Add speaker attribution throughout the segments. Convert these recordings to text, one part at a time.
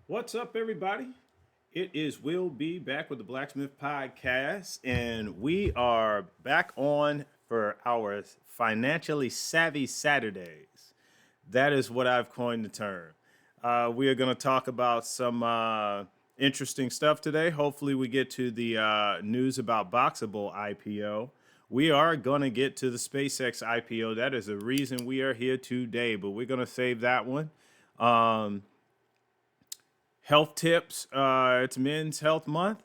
Speaker 1: What's up, everybody? It is Will B back with the Blacksmith Podcast, and we are back on for our financially savvy Saturdays. That is what I've coined the term. We are going to talk about some interesting stuff today. Hopefully, we get to the news about Boxable IPO. We are going to get to the SpaceX IPO. That is the reason we are here today, but we're going to save that one. Health tips. It's Men's Health Month.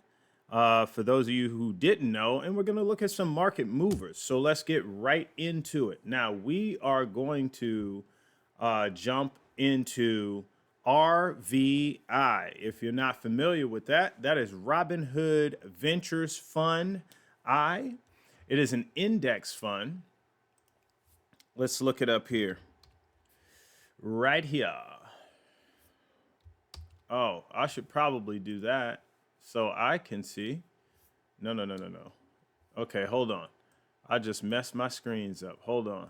Speaker 1: For those of you who didn't know, and we're going to look at some market movers. So let's get right into it. Now, we are going to jump into RVI. If you're not familiar with that, that is Robinhood Ventures Fund I. It is an index fund. Let's look it up here. Right here. Oh, I should probably do that so I can see. No. Okay, hold on. I just messed my screens up. Hold on.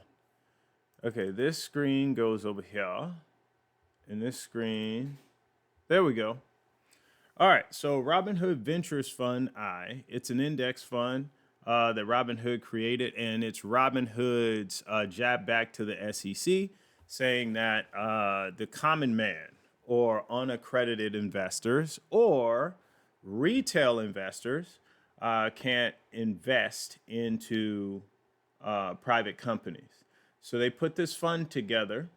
Speaker 1: Okay, this screen goes over here. And this screen. There we go. All right, so Robinhood Ventures Fund I. It's an index fund that Robinhood created, and it's Robinhood's jab back to the SEC saying that the common man or unaccredited investors or retail investors can't invest into private companies. So they put this fund together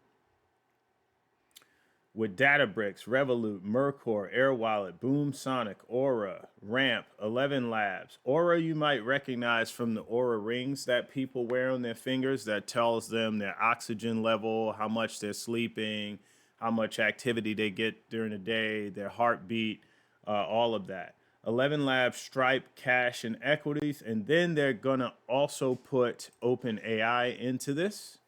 Speaker 1: with Databricks, Revolut, Mercor, AirWallet, Boom Sonic, Aura, Ramp, 11 Labs. Aura you might recognize from the Aura rings that people wear on their fingers that tells them their oxygen level, how much they're sleeping, how much activity they get during the day, their heartbeat, all of that. 11 Labs, Stripe, Cash, and Equities. And then they're going to also put OpenAI into this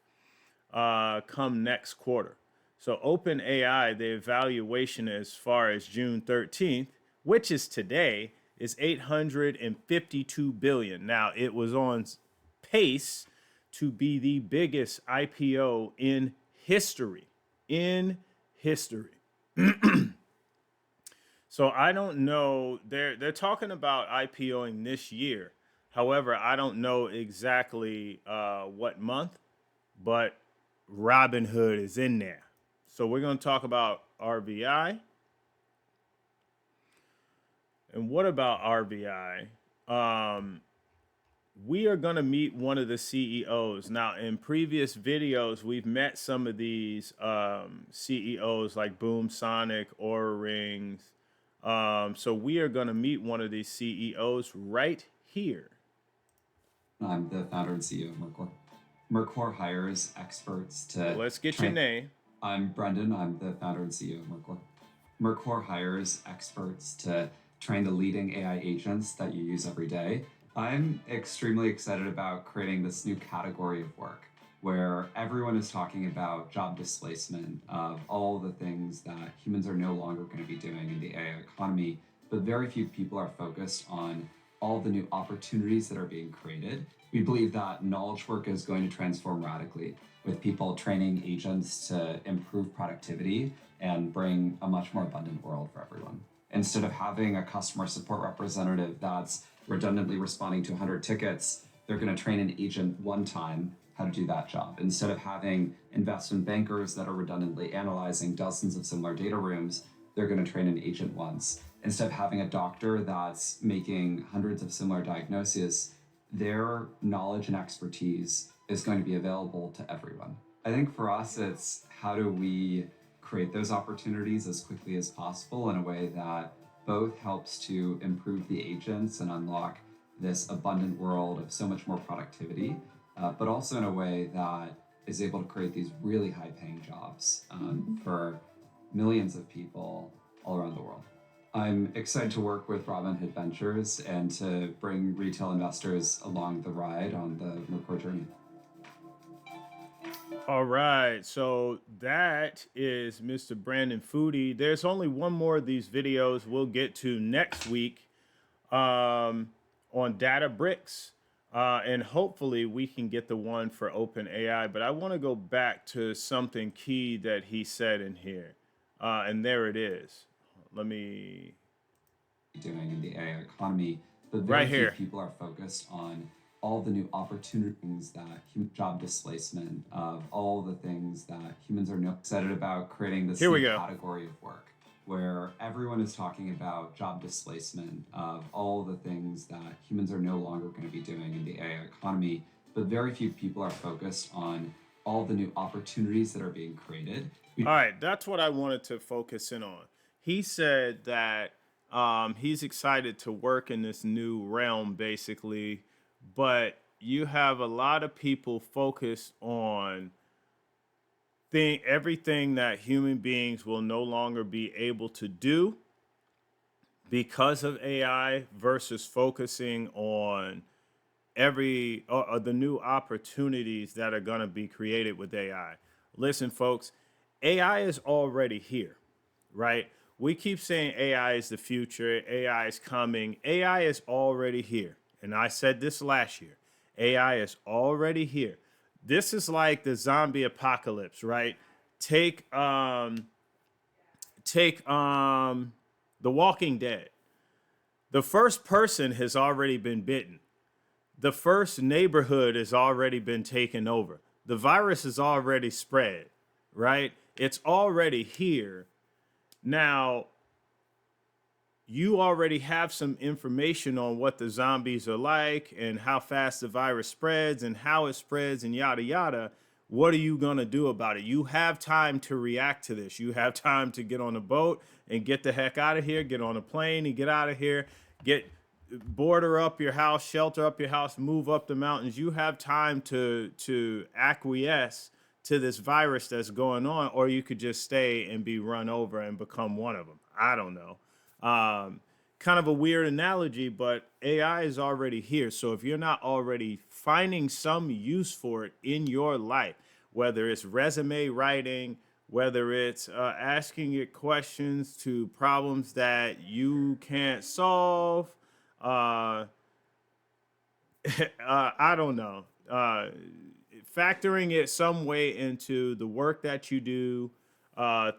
Speaker 1: come next quarter. So OpenAI, the evaluation as far as June 13th, which is today, is 852 billion. Now, it was on pace to be the biggest IPO in history. In history. So I don't know. They're talking about IPOing this year. However, I don't know exactly what month, but Robinhood is in there. So we're going to talk about RVI. And what about RVI? We are going to meet one of the CEOs. Now, in previous videos, we've met some of these CEOs like Boom Sonic, Aura Rings. So we are going to meet one of these CEOs right here.
Speaker 2: I'm the founder and CEO of Mercor. Mercor hires experts to.
Speaker 1: Let's get your name.
Speaker 2: I'm Brendan. I'm the founder and CEO of Mercor. Mercor hires experts to train the leading AI agents that you use every day. I'm extremely excited about creating this new category of work where everyone is talking about job displacement of all the things that humans are no longer going to be doing in the AI economy, but very few people are focused on all the new opportunities that are being created. We believe that knowledge work is going to transform radically with people training agents to improve productivity and bring a much more abundant world for everyone. Instead of having a customer support representative that's redundantly responding to 100 tickets, they're going to train an agent one time how to do that job. Instead of having investment bankers that are redundantly analyzing dozens of similar data rooms, they're going to train an agent once. Instead of having a doctor that's making hundreds of similar diagnoses, their knowledge and expertise is going to be available to everyone. I think for us, it's how do we create those opportunities as quickly as possible in a way that both helps to improve the agents and unlock this abundant world of so much more productivity, but also in a way that is able to create these really high-paying jobs for millions of people all around the world. I'm excited to work with Robinhood Ventures and to bring retail investors along the ride on the Mercor journey.
Speaker 1: All right, so that is Mr. Brandon Foodie. There's only one more of these videos we'll get to next week on Databricks. And hopefully we can get the one for OpenAI. But I want to go back to something key that he said in here. And there it is. Let me
Speaker 2: doing in the AI economy, but
Speaker 1: right
Speaker 2: very few
Speaker 1: here.
Speaker 2: people are focused on all the new opportunities that job displacement, of all the things that humans are excited about creating this
Speaker 1: Here we
Speaker 2: new
Speaker 1: go.
Speaker 2: category of work where everyone is talking about job displacement, of all the things that humans are no longer going to be doing in the AI economy, but very few people are focused on all the new opportunities that are being created.
Speaker 1: All right, that's what I wanted to focus in on. He said that he's excited to work in this new realm, basically, but you have a lot of people focused on everything that human beings will no longer be able to do because of AI versus focusing on the new opportunities that are going to be created with AI. Listen, folks, AI is already here, right? We keep saying AI is the future, AI is coming. AI is already here. And I said this last year. AI is already here. This is like the zombie apocalypse, right? Take The Walking Dead. The first person has already been bitten. The first neighborhood has already been taken over. The virus is already spread, right? It's already here. Now, you already have some information on what the zombies are like and how fast the virus spreads and how it spreads and yada yada. What are you going to do about it? You have time to react to this. You have time to get on a boat and get the heck out of here, get on a plane and get out of here, get border up your house, shelter up your house, move up the mountains. You have time to acquiesce to this virus that's going on, or you could just stay and be run over and become one of them. I don't know. Kind of a weird analogy, but AI is already here. So if you're not already finding some use for it in your life, whether it's resume writing, whether it's asking it questions to problems that you can't solve, uh, I don't know. Factoring it some way into the work that you do,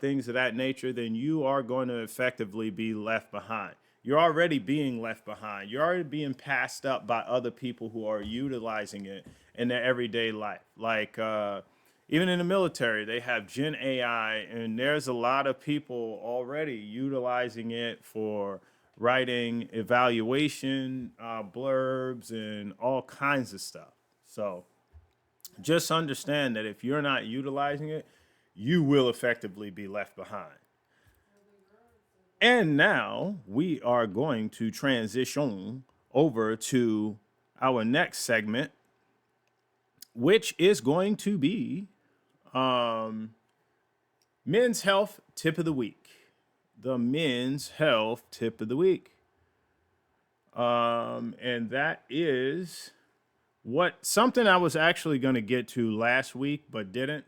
Speaker 1: things of that nature, then you are going to effectively be left behind. You're already being left behind. You're already being passed up by other people who are utilizing it in their everyday life. Like even in the military, they have Gen AI, and there's a lot of people already utilizing it for writing evaluation blurbs and all kinds of stuff. So just understand that if you're not utilizing it, you will effectively be left behind. And now we are going to transition over to our next segment, which is going to be Men's Health Tip of the Week. The Men's Health Tip of the Week. And that is something I was actually going to get to last week, but didn't.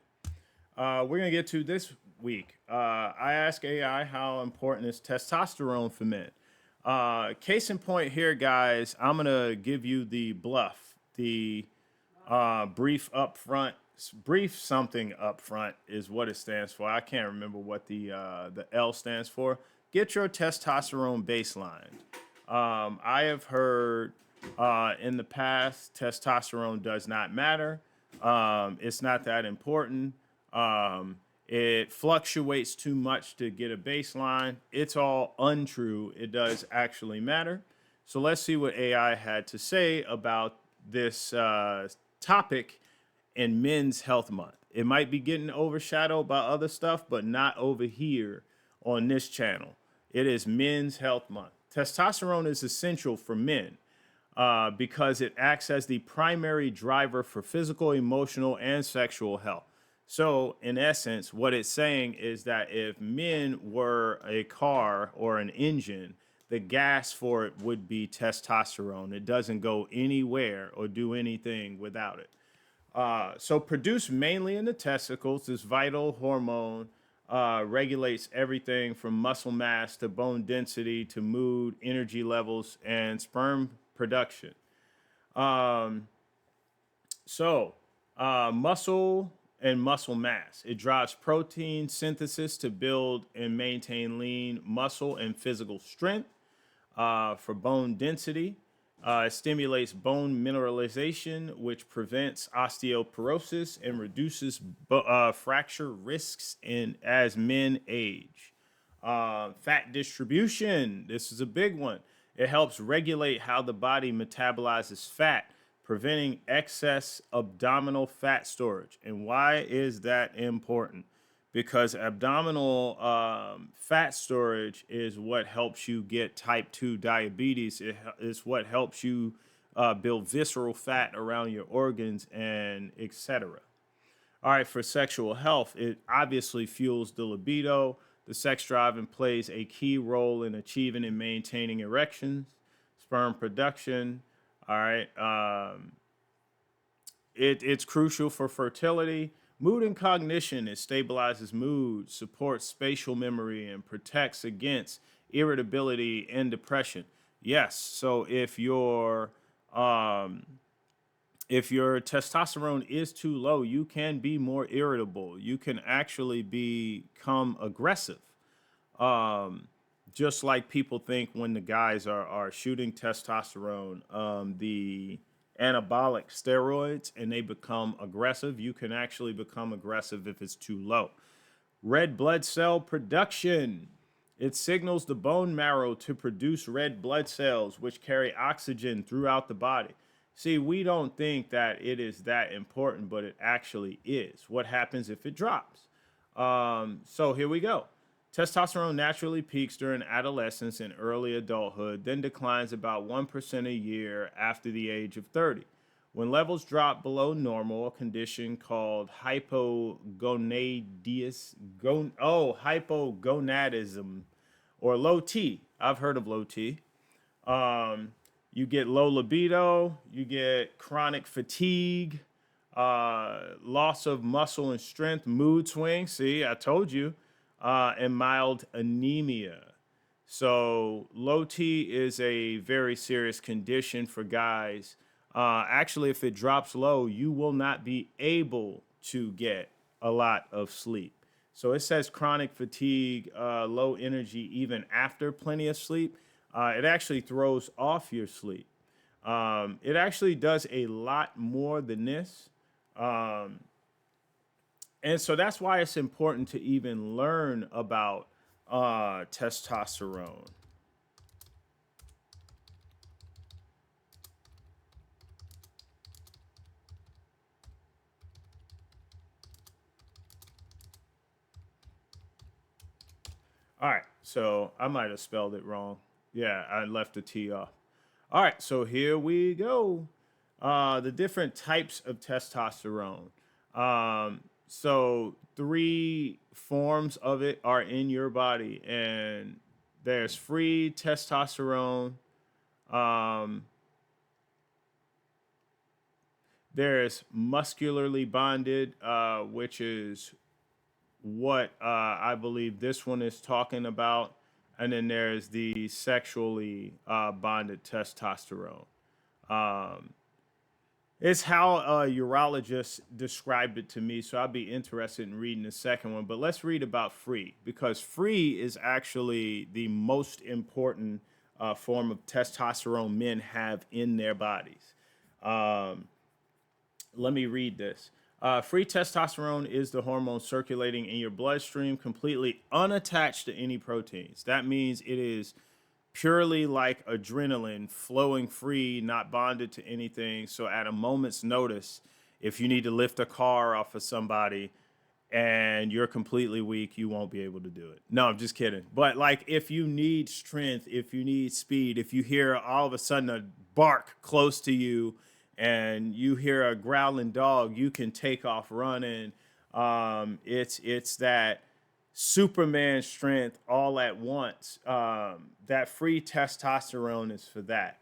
Speaker 1: We're going to get to this week. I asked AI how important is testosterone for men. Case in point here, guys, I'm going to give you the bluff, the brief something up front is what it stands for. I can't remember what the L stands for. Get your testosterone baseline. I have heard in the past testosterone does not matter. It's not that important. It fluctuates too much to get a baseline. It's all untrue. It does actually matter. So let's see what AI had to say about this topic in Men's Health Month. It might be getting overshadowed by other stuff, but not over here on this channel. It is Men's Health Month. Testosterone is essential for men because it acts as the primary driver for physical, emotional, and sexual health. So, in essence, what it's saying is that if men were a car or an engine, the gas for it would be testosterone. It doesn't go anywhere or do anything without it. So produced mainly in the testicles, this vital hormone regulates everything from muscle mass to bone density to mood, energy levels, and sperm production. So muscle and muscle mass. It drives protein synthesis to build and maintain lean muscle and physical strength. For bone density, it stimulates bone mineralization, which prevents osteoporosis and reduces fracture risks as men age. Fat distribution. This is a big one. It helps regulate how the body metabolizes fat, preventing excess abdominal fat storage. And why is that important? Because abdominal fat storage is what helps you get type 2 diabetes. It is what helps you build visceral fat around your organs and etc. All right, for sexual health, it obviously fuels the libido, the sex drive, and plays a key role in achieving and maintaining erections, sperm production. All right, it's crucial for fertility. Mood and cognition. It stabilizes mood, supports spatial memory, and protects against irritability and depression. Yes, so if your testosterone is too low, you can be more irritable. You can actually become aggressive. Um, just like people think when the guys are shooting testosterone, the anabolic steroids, and they become aggressive, you can actually become aggressive if it's too low. Red blood cell production. It signals the bone marrow to produce red blood cells, which carry oxygen throughout the body. See, we don't think that it is that important, but it actually is. What happens if it drops? So here we go. Testosterone naturally peaks during adolescence and early adulthood, then declines about 1% a year after the age of 30. When levels drop below normal, a condition called hypogonadism, or low T. I've heard of low T. Um, you get low libido, you get chronic fatigue, loss of muscle and strength, mood swings. See, I told you, and mild anemia. So low T is a very serious condition for guys. Actually, if it drops low, you will not be able to get a lot of sleep. So it says chronic fatigue, low energy, even after plenty of sleep. It actually throws off your sleep. It actually does a lot more than this. Um, and so that's why it's important to even learn about testosterone. All right, so I might have spelled it wrong. Yeah, I left the T off. All right, so here we go. The different types of testosterone. So three forms of it are in your body, and there's free testosterone. Um, there's muscularly bonded, which is what I believe this one is talking about. And then there's the sexually bonded testosterone. Um, it's how a urologist described it to me. So I'll be interested in reading the second one. But let's read about free, because free is actually the most important form of testosterone men have in their bodies. Um, Let me read this. Free testosterone is the hormone circulating in your bloodstream, completely unattached to any proteins. That means it is purely like adrenaline flowing free, not bonded to anything. So, at a moment's notice, if you need to lift a car off of somebody and you're completely weak, you won't be able to do it. No, I'm just kidding. But, like, if you need strength, if you need speed, if you hear all of a sudden a bark close to you, and you hear a growling dog, you can take off running. It's that Superman strength all at once. That free testosterone is for that.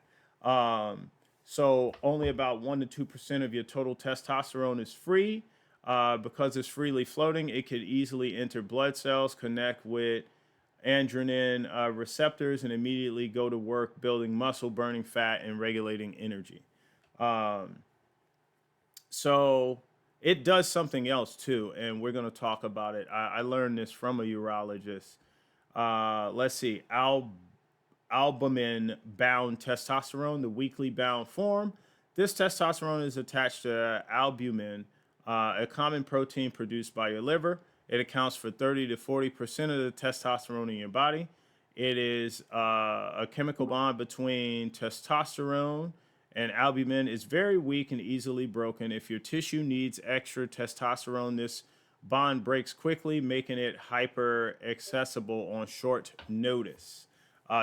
Speaker 1: So only about 1 to 2% of your total testosterone is free. Because it's freely floating, it could easily enter blood cells, connect with androgen receptors, and immediately go to work building muscle, burning fat, and regulating energy. Um, so it does something else too, and we're going to talk about it. I learned this from a urologist. Let's see, albumin bound testosterone, the weakly bound form. This testosterone is attached to albumin, a common protein produced by your liver. It accounts for 30 to 40% of the testosterone in your body. It is a chemical bond between testosterone and albumin. Is very weak and easily broken. If your tissue needs extra testosterone, this bond breaks quickly, making it hyper accessible on short notice.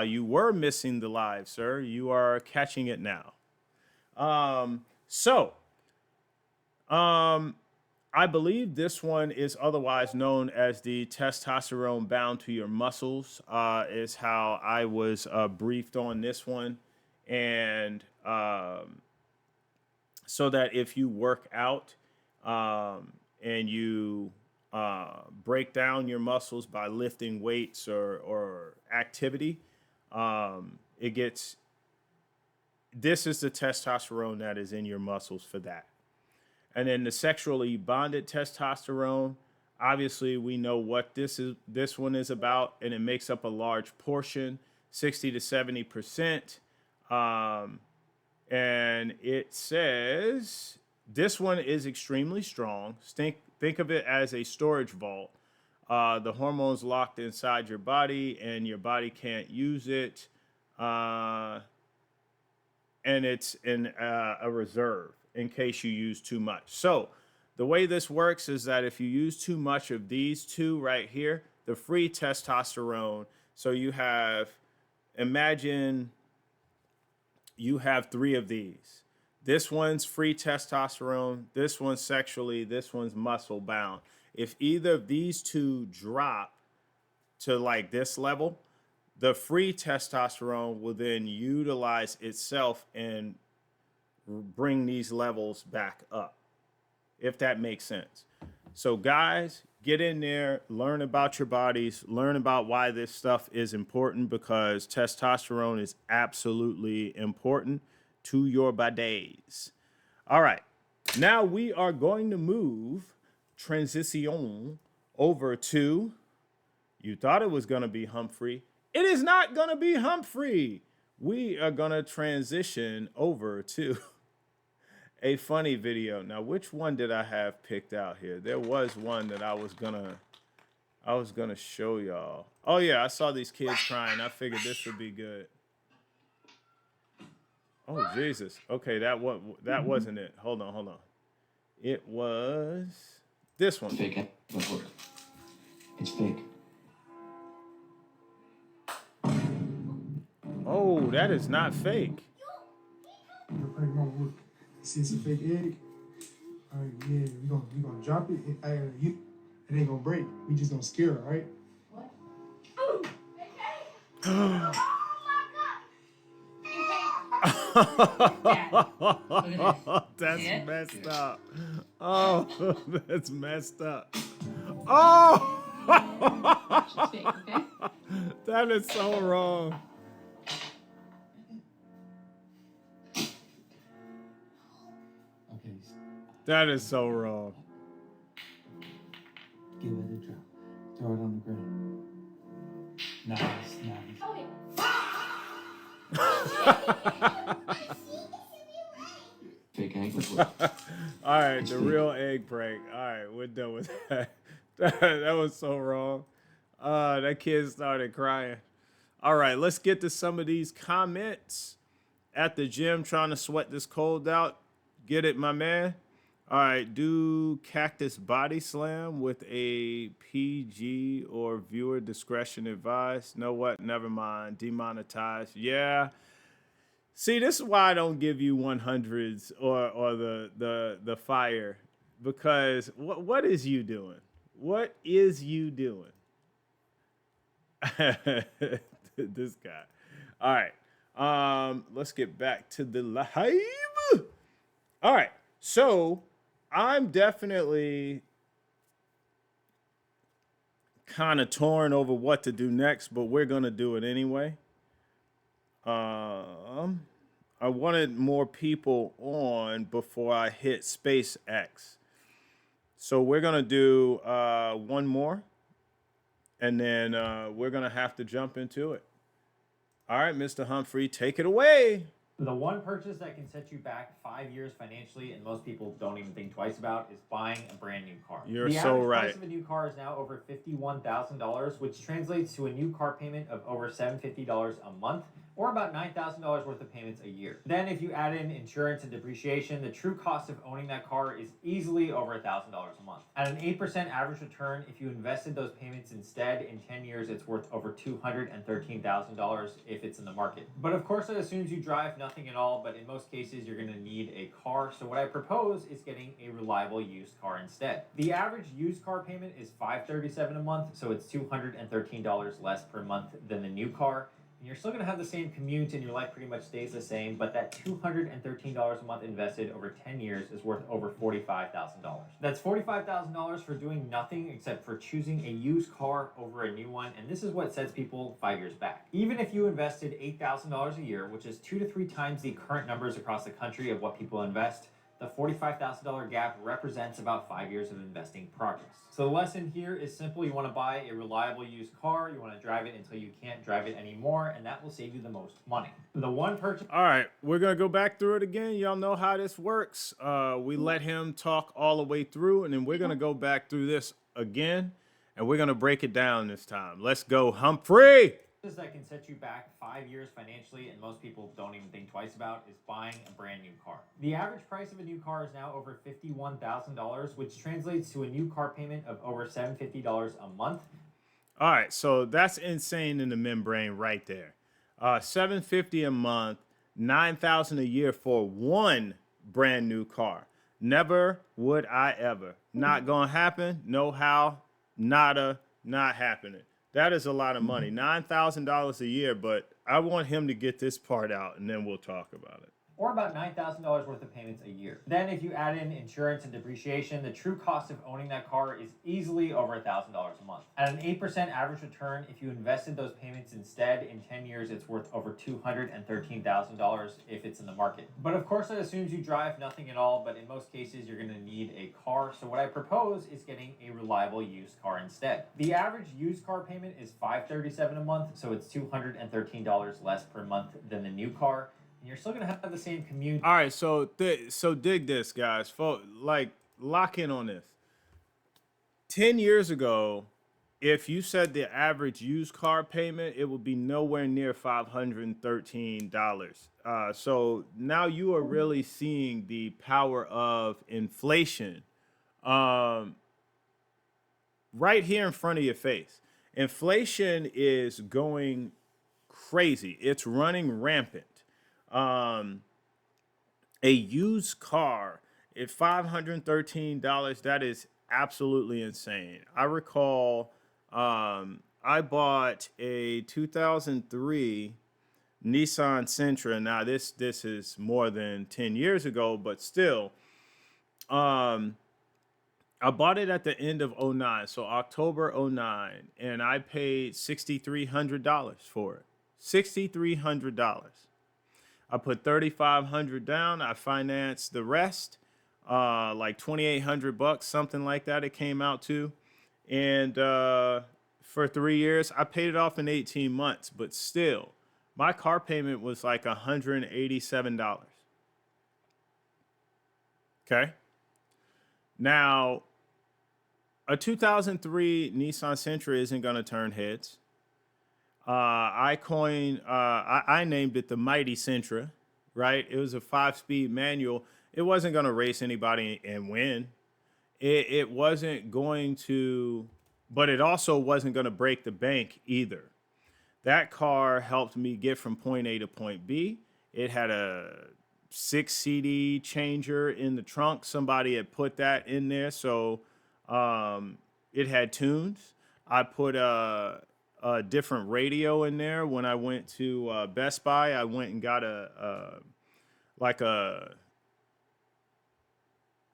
Speaker 1: You were missing the live, sir. You are catching it now. So, I believe this one is otherwise known as the testosterone bound to your muscles, is how I was briefed on this one. And so that if you work out and you break down your muscles by lifting weights or activity, it gets, this is the testosterone that is in your muscles for that. And then the sexually bonded testosterone, obviously we know what this one is about, and it makes up a large portion, 60 to 70%. And it says this one is extremely strong. Think of it as a storage vault. The hormones locked inside your body, and your body can't use it. And it's in a reserve in case you use too much. So the way this works is that if you use too much of these two right here, the free testosterone, so you have, imagine you have three of these. This one's free testosterone, this one's sexually, this one's muscle bound. If either of these two drop to like this level, the free testosterone will then utilize itself and bring these levels back up, if that makes sense. So guys, get in there, learn about your bodies, learn about why this stuff is important, because testosterone is absolutely important to your bodies. All right, now we are going to transition over to, you thought it was going to be Humphrey. It is not going to be Humphrey. We are going to transition over to a funny video. Now, which one did I have picked out here? There was one that I was gonna show y'all. Oh yeah, I saw these kids crying. I figured this would be good. Oh Jesus. Okay, that wasn't it. Hold on. It was this one.
Speaker 3: Fake. It's fake.
Speaker 1: Oh, that is not fake.
Speaker 4: See, it's a fake egg. All right, yeah, we gonna drop it. It ain't gonna break. We just gonna scare her, right? What?
Speaker 1: That's messed up. Oh, that's messed up. Oh, that is so wrong. That is so wrong.
Speaker 3: Give it a drop. Throw it on the ground. Nice. Fake egg.
Speaker 1: All right, the real egg prank. All right, we're done with that. That was so wrong. That kid started crying. All right, let's get to some of these comments. At the gym, trying to sweat this cold out. Get it, my man? All right, do Cactus Body Slam with a PG or viewer discretion advised. Know what? Never mind. Demonetized. Yeah. See, this is why I don't give you 100s or the fire, because what is you doing? What is you doing? This guy. All right. Let's get back to the live. All right. So I'm definitely kind of torn over what to do next, but we're going to do it anyway. I wanted more people on before I hit SpaceX. So we're gonna do one more, and then we're gonna have to jump into it. All right, Mr. Humphrey, take it away.
Speaker 5: The one purchase that can set you back 5 years financially, and most people don't even think twice about, is buying a brand new car.
Speaker 1: You're
Speaker 5: The
Speaker 1: so
Speaker 5: average
Speaker 1: right.
Speaker 5: price of a new car is now over $51,000, which translates to a new car payment of over $750 a month, or about $9,000 worth of payments a year. Then, if you add in insurance and depreciation, the true cost of owning that car is easily over $1,000 a month. At an 8% average return, if you invested those payments instead, in 10 years, it's worth over $213,000 if it's in the market. But of course, that assumes you drive nothing at all, but in most cases, you're going to need a car. So what I propose is getting a reliable used car instead. The average used car payment is $537 a month, so it's $213 less per month than the new car. And you're still going to have the same commute and your life pretty much stays the same, but that $213 a month invested over 10 years is worth over $45,000. That's $45,000 for doing nothing except for choosing a used car over a new one, and this is what sets people 5 years back. Even if you invested $8,000 a year, which is 2 to 3 times the current numbers across the country of what people invest, the $45,000 gap represents about 5 years of investing progress. So the lesson here is simple. You want to buy a reliable used car. You want to drive it until you can't drive it anymore, and that will save you the most money. The one purchase.
Speaker 1: All right, we're gonna go back through it again. Y'all know how this works. We let him talk all the way through, and then we're gonna go back through this again, and we're gonna break it down this time. Let's go, Humphrey.
Speaker 5: That can set you back 5 years financially, and most people don't even think twice about, is buying a brand new car. The average price of a new car is now over $51,000, which translates to a new car payment of over $750 a month.
Speaker 1: All right, so that's insane in the membrane right there. $750 a month, $9,000 a year for one brand new car. Never would I ever. Not gonna happen. No how. Nada. Not happening. That is a lot of money. $9,000 a year, but I want him to get this part out, and then we'll talk about it.
Speaker 5: Or about $9,000 worth of payments a year. Then if you add in insurance and depreciation, the true cost of owning that car is easily over $1,000 a month. At an 8% average return, if you invested those payments instead, in 10 years, it's worth over $213,000 if it's in the market. But of course, that assumes you drive nothing at all, but in most cases, you're going to need a car. So what I propose is getting a reliable used car instead. The average used car payment is $537 a month, so it's $213 less per month than the new car. You're still gonna have the same commute.
Speaker 1: All right, so dig this, guys. Like, lock in on this. 10 years ago, if you said the average used car payment, it would be nowhere near $513. So now you are really seeing the power of inflation right here in front of your face. Inflation is going crazy. It's running rampant. A used car at $513, that is absolutely insane. I recall I bought a 2003 Nissan Sentra. Now this is more than 10 years ago, but still, I bought it at the end of 09, so October 09, and I paid $6,300 for it. $6,300. I put $3,500 down. I financed the rest, like $2,800, something like that. It came out to, and for 3 years, I paid it off in 18 months. But still, my car payment was like $187. Okay. Now, a 2003 Nissan Sentra isn't going to turn heads. I named it the Mighty Sentra, right? It was a 5-speed manual. It wasn't going to race anybody and win. It wasn't going to, but it also wasn't going to break the bank either. That car helped me get from point A to point B. It had a 6 CD changer in the trunk. Somebody had put that in there. So it had tunes. I put a different radio in there. When I went to Best Buy, I went and got an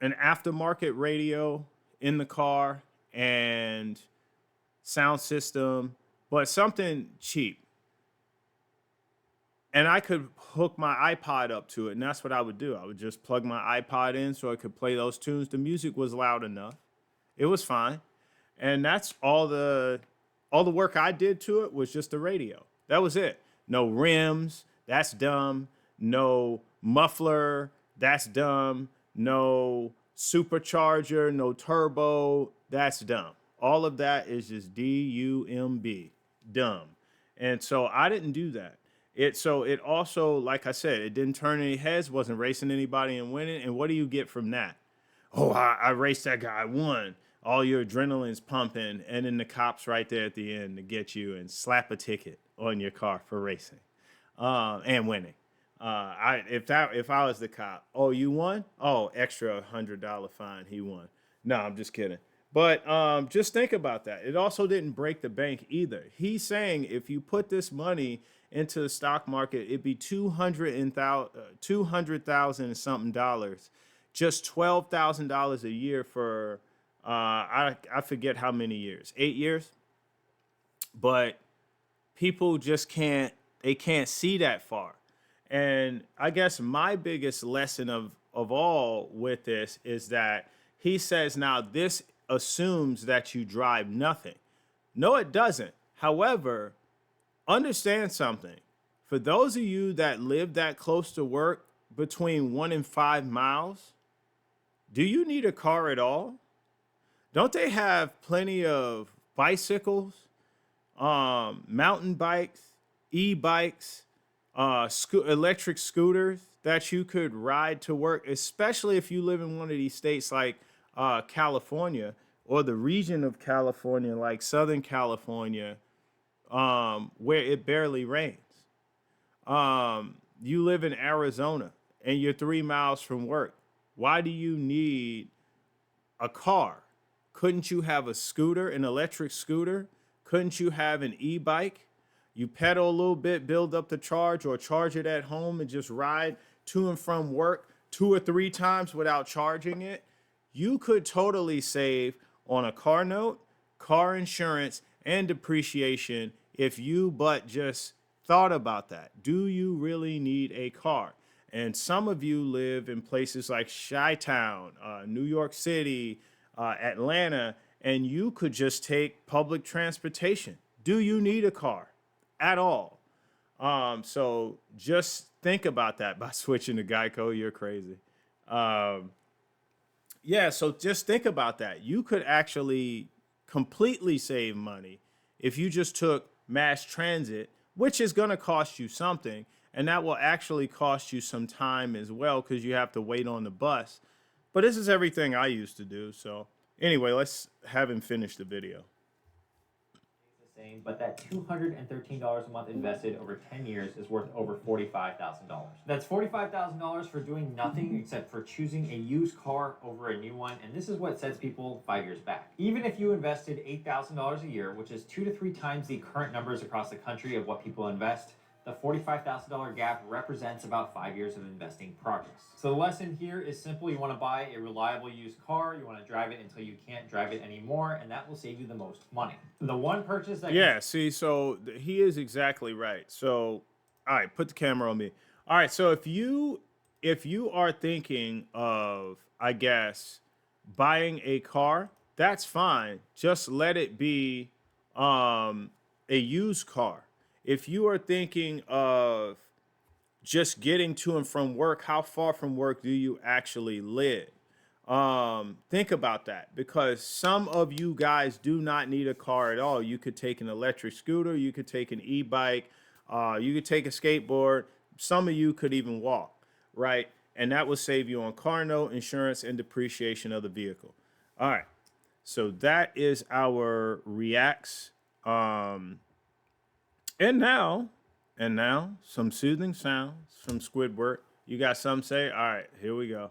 Speaker 1: aftermarket radio in the car and sound system, but something cheap. And I could hook my iPod up to it, and that's what I would do. I would just plug my iPod in so I could play those tunes. The music was loud enough. It was fine. And that's all the work I did to it was just the radio. That was it. No rims, that's dumb. No muffler, that's dumb. No supercharger, no turbo, that's dumb. All of that is just DUMB, dumb. And so I didn't do that. It also, like I said, it didn't turn any heads, wasn't racing anybody and winning. And what do you get from that? Oh, I raced that guy, I won. All your adrenaline's pumping, and then the cops right there at the end to get you and slap a ticket on your car for racing and winning. If I was the cop, oh, you won? Oh, extra $100 fine. He won. No, I'm just kidding. But just think about that. It also didn't break the bank either. He's saying if you put this money into the stock market, it'd be 200,000 and something dollars, just $12,000 a year for I forget how many years, 8 years, but people just can't see that far. And I guess my biggest lesson of all with this is that he says now this assumes that you drive nothing. No, it doesn't. However, understand something. For those of you that live that close to work, between 1 and 5 miles, do you need a car at all? Don't they have plenty of bicycles, mountain bikes, e-bikes, electric scooters that you could ride to work, especially if you live in one of these states like California or the region of California like Southern California, where it barely rains. You live in Arizona and you're 3 miles from work. Why do you need a car? Couldn't you have a scooter, an electric scooter? Couldn't you have an e-bike? You pedal a little bit, build up the charge, or charge it at home and just ride to and from work 2 or 3 times without charging it. You could totally save on a car note, car insurance, and depreciation if you but just thought about that. Do you really need a car? And some of you live in places like Chi-Town, New York City, Atlanta, and you could just take public transportation. Do you need a car at all? So just think about that by switching to Geico. You're crazy. Yeah, so just think about that. You could actually completely save money if you just took mass transit, which is going to cost you something. And that will actually cost you some time as well because you have to wait on the bus. But this is everything I used to do. So anyway, let's have him finish the video.
Speaker 5: The same, but that $213 a month invested over 10 years is worth over $45,000. That's $45,000 for doing nothing except for choosing a used car over a new one, and this is what sets people 5 years back. Even if you invested $8,000 a year, which is 2 to 3 times the current numbers across the country of what people invest, the $45,000 gap represents about 5 years of investing progress. So the lesson here is simple. You want to buy a reliable used car. You want to drive it until you can't drive it anymore, and that will save you the most money. The one purchase that...
Speaker 1: Yeah, see, so he is exactly right. So, all right, put the camera on me. All right, so if you are thinking of, I guess, buying a car, that's fine. Just let it be a used car. If you are thinking of just getting to and from work, how far from work do you actually live? Think about that, because some of you guys do not need a car at all. You could take an electric scooter, you could take an e-bike, you could take a skateboard. Some of you could even walk, right? And that will save you on car note, insurance, and depreciation of the vehicle. All right, so that is our reacts. And now, some soothing sounds from Squidward. You got something to say? All right, here we go.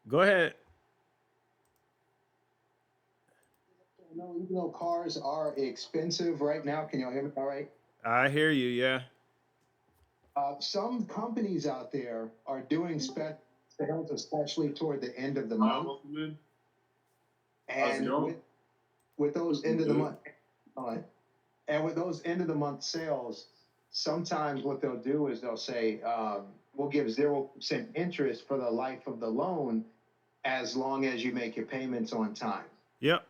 Speaker 1: Go ahead.
Speaker 6: No, even though cars are expensive right now, can y'all hear me all right?
Speaker 1: I hear you, yeah.
Speaker 6: Some companies out there are doing sales, especially toward the end of the month. And with those end of the month, and with those end of the month sales, sometimes what they'll do is they'll say, we'll give 0% interest for the life of the loan as long as you make your payments on time.
Speaker 1: Yep.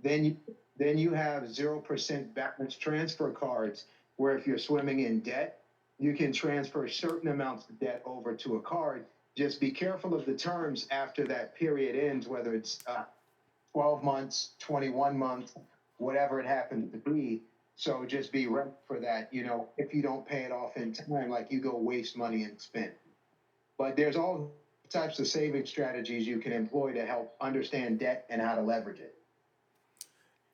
Speaker 6: Then you then you have 0% balance transfer cards where if you're swimming in debt, you can transfer certain amounts of debt over to a card. Just be careful of the terms after that period ends, whether it's 12 months, 21 months, whatever it happens to be. So just be ready for that. You know, if you don't pay it off in time, like you go waste money and spend. But there's all types of saving strategies you can employ to help understand debt and how to leverage it.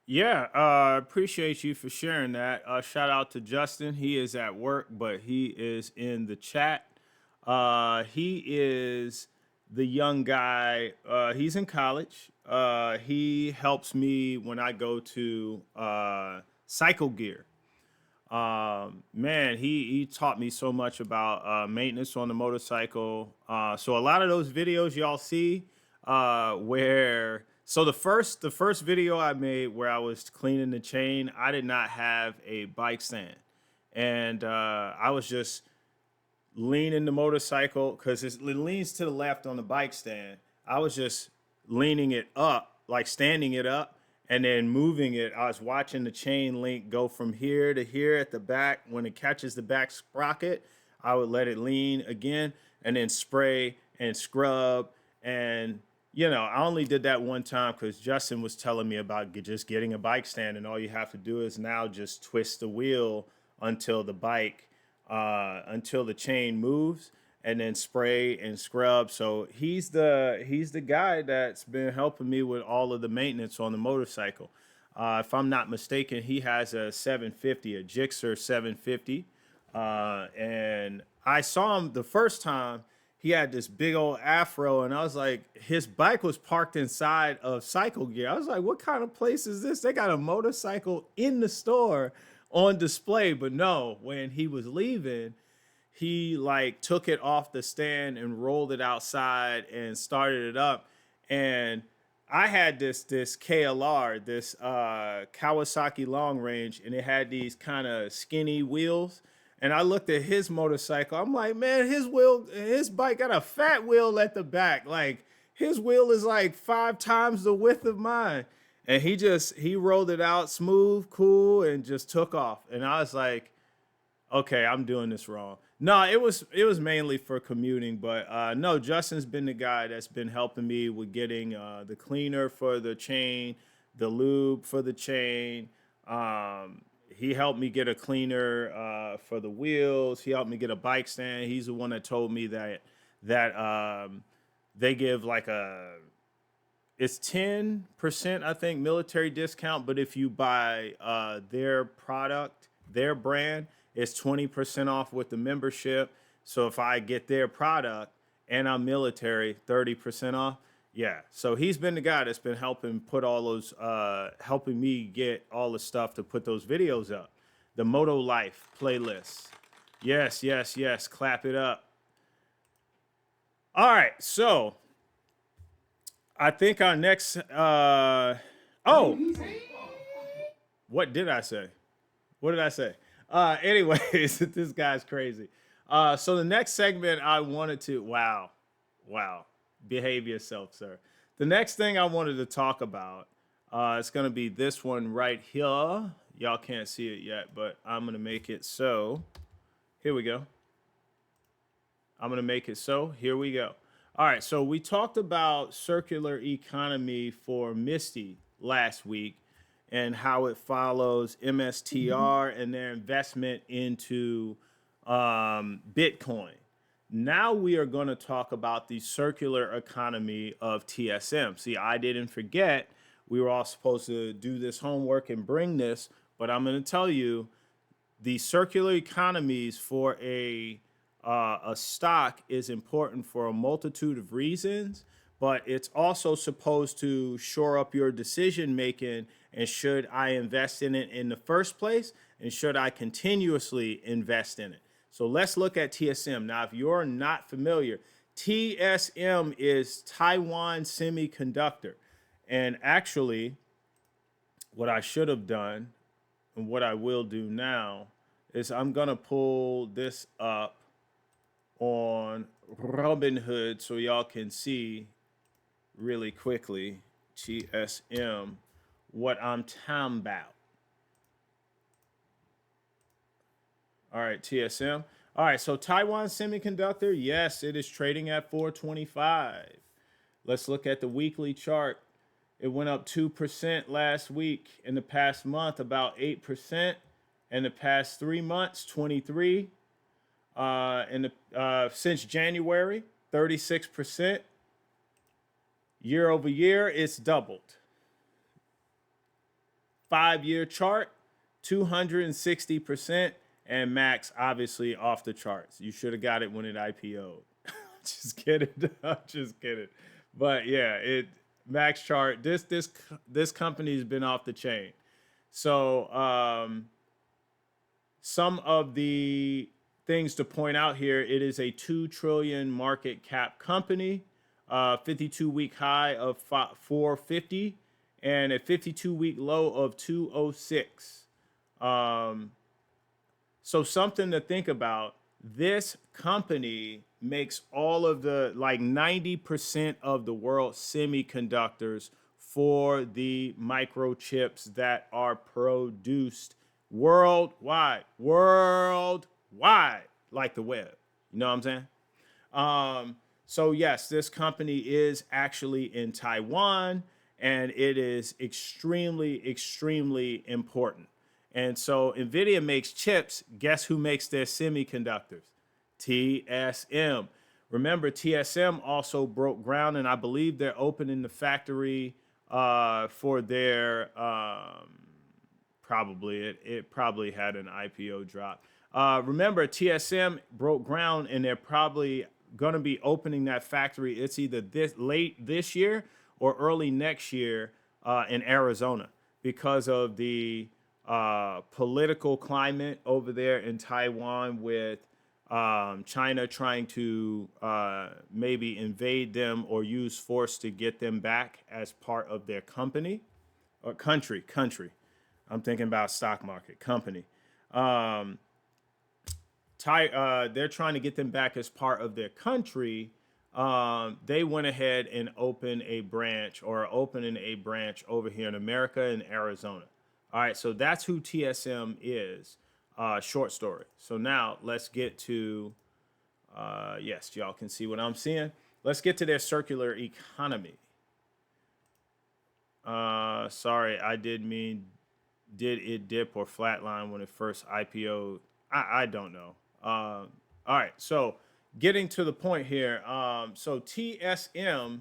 Speaker 1: Yeah, appreciate you for sharing that. Shout out to Justin. He is at work, but he is in the chat. He is the young guy. He's in college. He helps me when I go to Cycle Gear. Man, he taught me so much about maintenance on the motorcycle. So a lot of those videos y'all see, where so the first video I made where I was cleaning the chain, I did not have a bike stand, and I was just leaning the motorcycle because it leans to the left on the bike stand. I was just leaning it up, like standing it up, and then moving it. I was watching the chain link go from here to here at the back. When it catches the back sprocket, I would let it lean again and then spray and scrub. And, I only did that one time because Justin was telling me about just getting a bike stand. And all you have to do is now just twist the wheel until the bike until the chain moves, and then spray and scrub. So he's the guy that's been helping me with all of the maintenance on the motorcycle. If I'm not mistaken, he has a 750, a Gixxer 750, and I saw him the first time. He had this big old afro, and I was like, his bike was parked inside of Cycle Gear. I was like, what kind of place is this? They got a motorcycle in the store on display. But no, when he was leaving, he like took it off the stand and rolled it outside and started it up. And I had this KLR, this Kawasaki long range, and it had these kind of skinny wheels. And I looked at his motorcycle. I'm like, man, his bike got a fat wheel at the back. Like his wheel is like 5 times the width of mine. And he rolled it out smooth, cool, and just took off. And I was like, okay, I'm doing this wrong. No, it was mainly for commuting, but no, Justin's been the guy that's been helping me with getting the cleaner for the chain, the lube for the chain. He helped me get a cleaner for the wheels. He helped me get a bike stand. He's the one that told me that they give like it's 10%, I think, military discount. But if you buy their product, their brand, it's 20% off with the membership. So if I get their product and I'm military, 30% off. Yeah. So he's been the guy that's been helping me get all the stuff to put those videos up. The Moto Life playlist. Yes, yes, yes. Clap it up. All right. So I think our next, what did I say? What did I say? Anyways, this guy's crazy. So the next segment I wanted to, wow, behave yourself, sir. The next thing I wanted to talk about, it's going to be this one right here. Y'all can't see it yet, but I'm going to make it so. Here we go. I'm going to make it so. Here we go. All right, so we talked about circular economy for Misty last week and how it follows MSTR and their investment into Bitcoin. Now we are going to talk about the circular economy of TSM. See, I didn't forget. We were all supposed to do this homework and bring this, but I'm going to tell you the circular economies for a stock is important for a multitude of reasons, but it's also supposed to shore up your decision making. And should I invest in it in the first place? And should I continuously invest in it? So let's look at TSM. Now, if you're not familiar, TSM is Taiwan Semiconductor. And actually, what I should have done and what I will do now is I'm going to pull this up on Robinhood so y'all can see really quickly. TSM, what I'm talking about. All right, TSM. All right, so Taiwan Semiconductor, yes, it is trading at 425. Let's look at the weekly chart. It went up 2% last week. In the past month, about 8%. In the past 3 months, 23. Since January, 36%. Year over year, it's doubled. 5-year chart, 260%. And Max, obviously, off the charts. You should have got it when it IPO'd. Just kidding. I'm just kidding. But yeah, Max chart. This company's been off the chain. So some of the things to point out here: it is a 2 trillion market cap company, 52-week high of 450, and a 52-week low of 206. So something to think about. This company makes all of the, like 90% of the world's semiconductors for the microchips that are produced worldwide, like the web. You know what I'm saying? So yes, this company is actually in Taiwan, and it is extremely, extremely important. And so NVIDIA makes chips. Guess who makes their semiconductors? TSM. Remember, TSM also broke ground, and I believe they're opening the factory for their it probably had an IPO drop. Remember, TSM broke ground, and they're probably going to be opening that factory. It's either late this year or early next year in Arizona, because of the political climate over there in Taiwan, with China trying to maybe invade them or use force to get them back as part of their company or country. I'm thinking about stock market company. They're trying to get them back as part of their country. They went ahead and opened a branch, or opening a branch over here in America, in Arizona. All right, so that's who TSM is. Short story. So now let's get to, yes, y'all can see what I'm seeing. Let's get to their circular economy. Sorry, I did it dip or flatline when it first IPO'd? I don't know. All right, so getting to the point here. So TSM,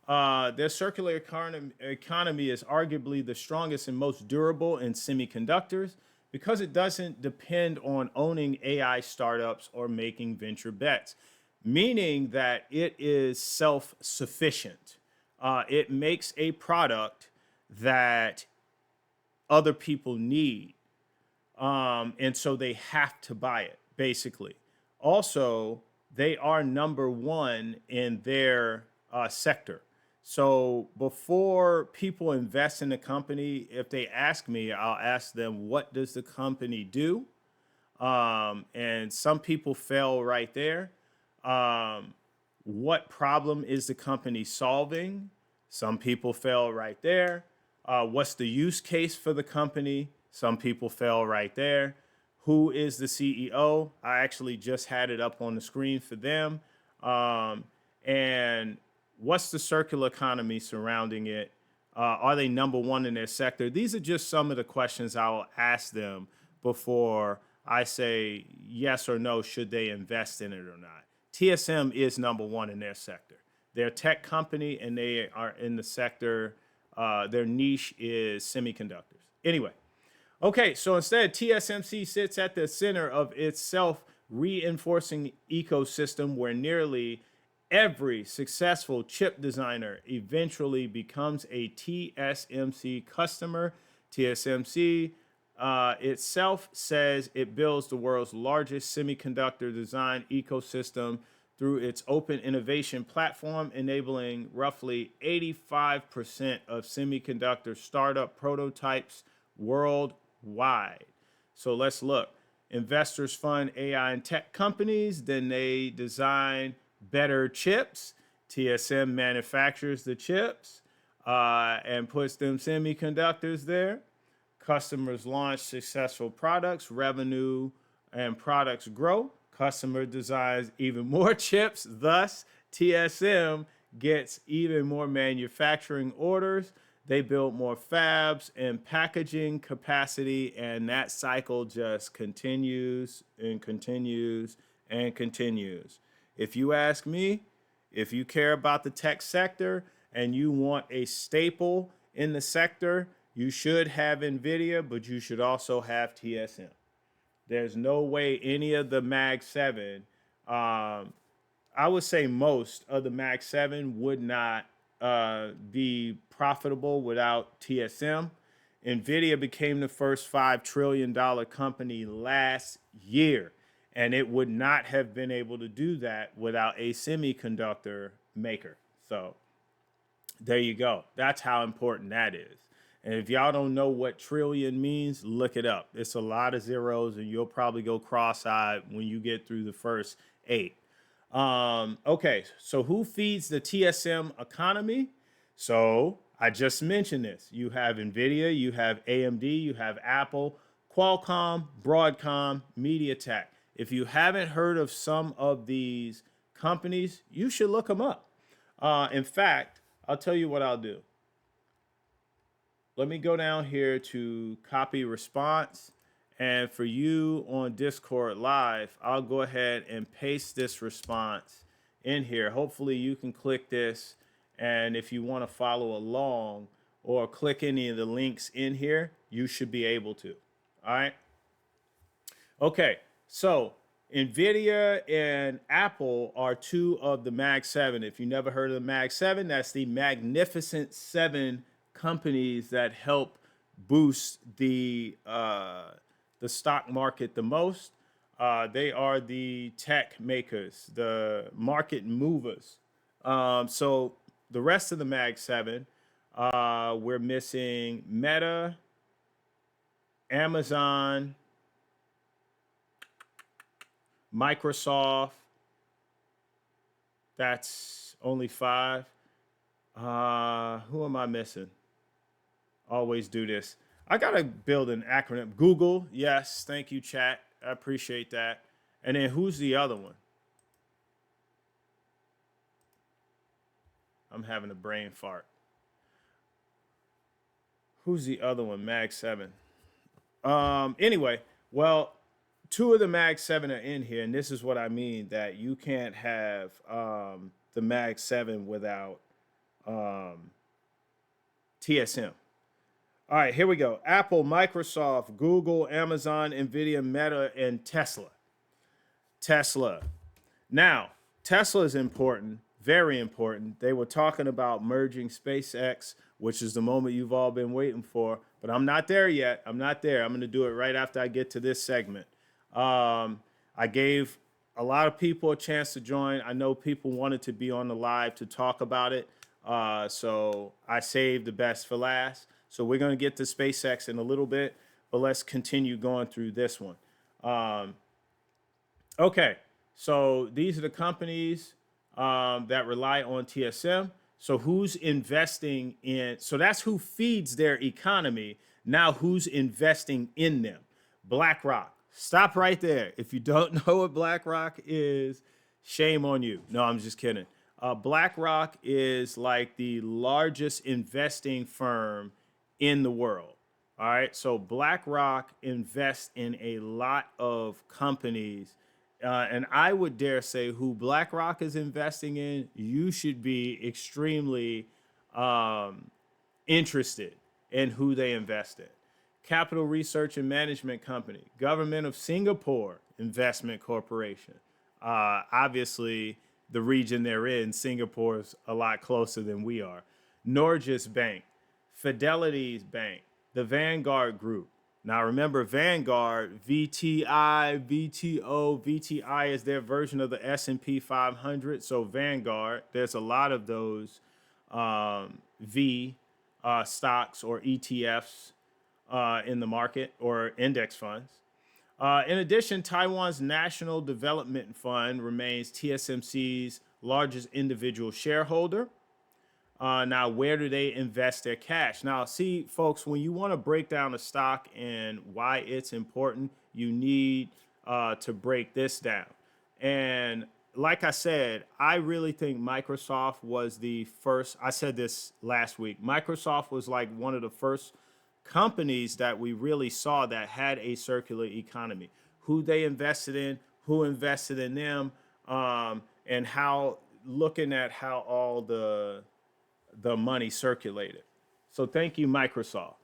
Speaker 1: their circular economy is arguably the strongest and most durable in semiconductors, because it doesn't depend on owning AI startups or making venture bets, meaning that it is self-sufficient. It makes a product that other people need, and so they have to buy it, basically. Also, they are number one in their sector. So before people invest in the company, if they ask me, I'll ask them, what does the company do? And some people fail right there. What problem is the company solving? Some people fail right there. What's the use case for the company? Some people fail right there. Who is the CEO? I actually just had it up on the screen for them. And what's the circular economy surrounding it? Are they number one in their sector? These are just some of the questions I will ask them before I say yes or no, should they invest in it or not. TSM is number one in their sector. They're a tech company, and they are in the sector. Their niche is semiconductors. Anyway, okay, so instead, TSMC sits at the center of its self-reinforcing ecosystem, where nearly every successful chip designer eventually becomes a TSMC customer. TSMC itself says it builds the world's largest semiconductor design ecosystem through its open innovation platform, enabling roughly 85% of semiconductor startup prototypes worldwide. So let's look. Investors fund AI and tech companies, then they design better chips. TSM manufactures the chips. and puts them semiconductors there. Customers launch successful products, revenue and products grow. Customer designs even more chips. Thus, TSM gets even more manufacturing orders. They build more fabs and packaging capacity, and that cycle just continues and continues and continues. If you ask me, if you care about the tech sector and you want a staple in the sector, you should have NVIDIA, but you should also have TSM. There's no way any of the Mag 7, I would say most of the Mag 7 would not be profitable without TSM. NVIDIA became the first $5 trillion company last year, and it would not have been able to do that without a semiconductor maker. So there you go. That's how important that is. And if y'all don't know what trillion means, look it up. It's a lot of zeros, and you'll probably go cross-eyed when you get through the first 8. Okay, so who feeds the TSM economy? So I just mentioned this. You have NVIDIA, you have AMD, you have Apple, Qualcomm, Broadcom, MediaTek. If you haven't heard of some of these companies, you should look them up. In fact, I'll tell you what I'll do. Let me go down here to copy response. And for you on Discord Live, I'll go ahead and paste this response in here. Hopefully you can click this. And if you want to follow along or click any of the links in here, you should be able to. All right. Okay. So NVIDIA and Apple are 2 of the Mag 7. If you never heard of the Mag 7, that's the Magnificent 7 companies that help boost the stock market the most. They are the tech makers, the market movers. So the rest of the Mag 7, we're missing Meta, Amazon, Microsoft. That's only 5. Who am I missing? Always do this. I gotta build an acronym. Google, yes, thank you, chat. I appreciate that. And then who's the other one? I'm having a brain fart. Who's the other one? Mag 7. Anyway, well, 2 of the Mag 7 are in here, and this is what I mean, that you can't have the Mag 7 without TSM. All right, here we go. Apple, Microsoft, Google, Amazon, NVIDIA, Meta, and Tesla. Tesla. Now, Tesla is important, very important. They were talking about merging SpaceX, which is the moment you've all been waiting for, but I'm not there yet. I'm not there. I'm going to do it right after I get to this segment. I gave a lot of people a chance to join. I know people wanted to be on the live to talk about it, so I saved the best for last. So we're going to get to SpaceX in a little bit, but let's continue going through this one. Okay, so these are the companies that rely on TSM. So who's investing in? So that's who feeds their economy. Now who's investing in them? BlackRock. Stop right there. If you don't know what BlackRock is, shame on you. No, I'm just kidding. BlackRock is like the largest investing firm in the world. All right. So BlackRock invests in a lot of companies. And I would dare say who BlackRock is investing in, you should be extremely interested in who they invest in. Capital Research and Management Company, Government of Singapore Investment Corporation. Obviously, the region they're in, Singapore is a lot closer than we are. Norges Bank, Fidelity's Bank, the Vanguard Group. Now remember, Vanguard, VTI, VTO, VTI is their version of the S&P 500. So Vanguard, there's a lot of those V stocks or ETFs in the market, or index funds. In addition, Taiwan's National Development Fund remains TSMC's largest individual shareholder. Now, where do they invest their cash? Now, see, folks, when you want to break down a stock and why it's important, you need to break this down. And like I said, I really think Microsoft was the first. I said this last week. Microsoft was like one of the first companies that we really saw that had a circular economy. Who they invested in, who invested in them, and how looking at how all the money circulated. So thank you, Microsoft.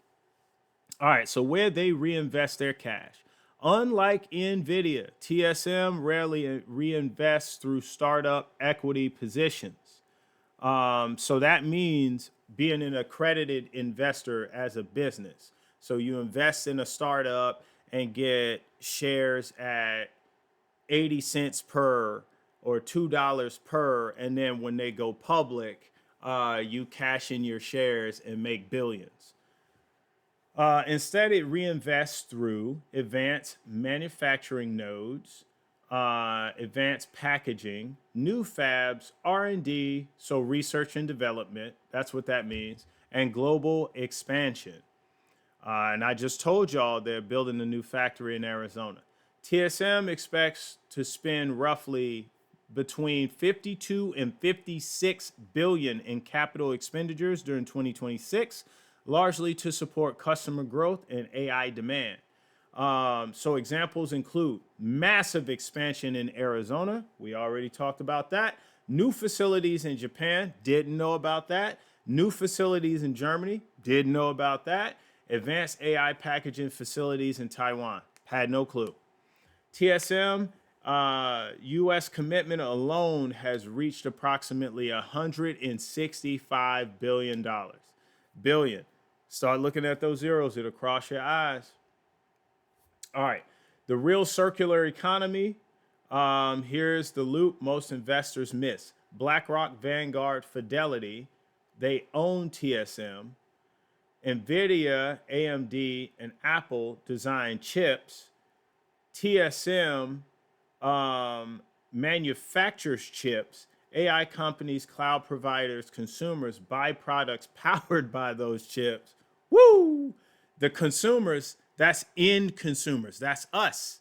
Speaker 1: All right, so where they reinvest their cash. Unlike NVIDIA, TSM rarely reinvests through startup equity positions. So that means being an accredited investor as a business. So you invest in a startup and get shares at 80 cents per or $2 per. And then when they go public, you cash in your shares and make billions. Instead, it reinvests through advanced manufacturing nodes, advanced packaging, new fabs, R&D, so research and development, that's what that means, and global expansion. And I just told y'all they're building a new factory in Arizona. TSM expects to spend roughly between 52 and 56 billion in capital expenditures during 2026, largely to support customer growth and AI demand. So examples include massive expansion in Arizona. We already talked about that. New facilities in Japan. Didn't know about that. New facilities in Germany. Didn't know about that. Advanced AI packaging facilities in Taiwan. Had no clue. TSM, U.S. commitment alone has reached approximately $165 billion. Billion. Start looking at those zeros. It'll cross your eyes. All right. The real circular economy. Here's the loop most investors miss. BlackRock, Vanguard, Fidelity, they own TSM. NVIDIA, AMD, and Apple design chips. TSM manufactures chips. AI companies, cloud providers, consumers buy products powered by those chips. Woo! The consumers, that's end consumers. That's us.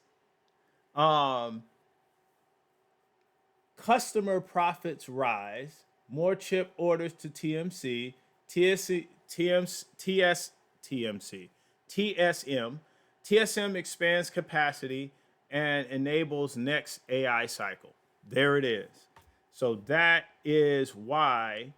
Speaker 1: Customer profits rise. More chip orders to TMC. TSM. TSM expands capacity and enables next AI cycle. There it is. So that is why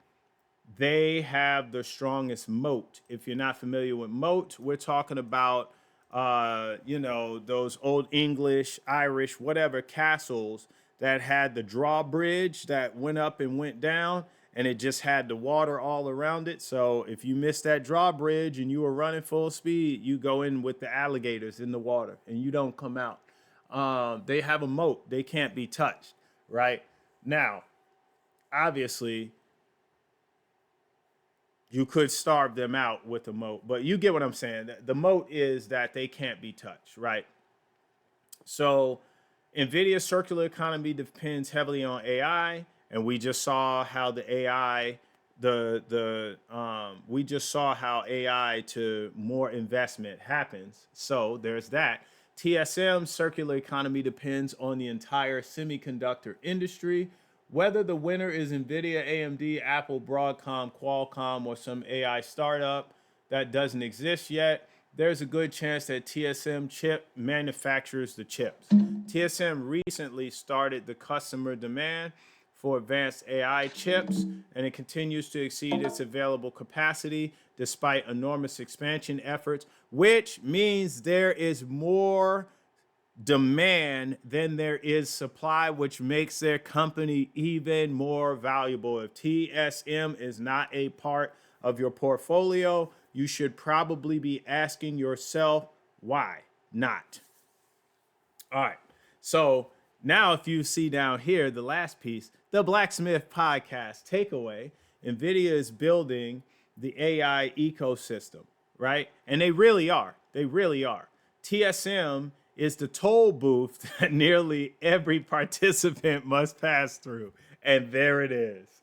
Speaker 1: they have the strongest moat. If you're not familiar with moat, we're talking about, those old English, Irish, whatever castles that had the drawbridge that went up and went down, and it just had the water all around it. So if you missed that drawbridge and you were running full speed, you go in with the alligators in the water and you don't come out. They have a moat. They can't be touched, right? Now, obviously, you could starve them out with a moat, but you get what I'm saying. The moat is that they can't be touched, right? So NVIDIA's circular economy depends heavily on AI, and we just saw how the AI, we just saw how AI to more investment happens. So there's that. TSM circular economy depends on the entire semiconductor industry. Whether the winner is NVIDIA, AMD, Apple, Broadcom, Qualcomm, or some AI startup that doesn't exist yet, there's a good chance that TSM chip manufactures the chips. TSM recently started the customer demand for advanced AI chips, and it continues to exceed its available capacity despite enormous expansion efforts, which means there is more demand than there is supply, which makes their company even more valuable. If TSM is not a part of your portfolio, you should probably be asking yourself, why not? All right. So now if you see down here, the last piece, the Blacksmith Podcast takeaway, NVIDIA is building the AI ecosystem, right? And they really are. They really are. TSM is the toll booth that nearly every participant must pass through. And there it is.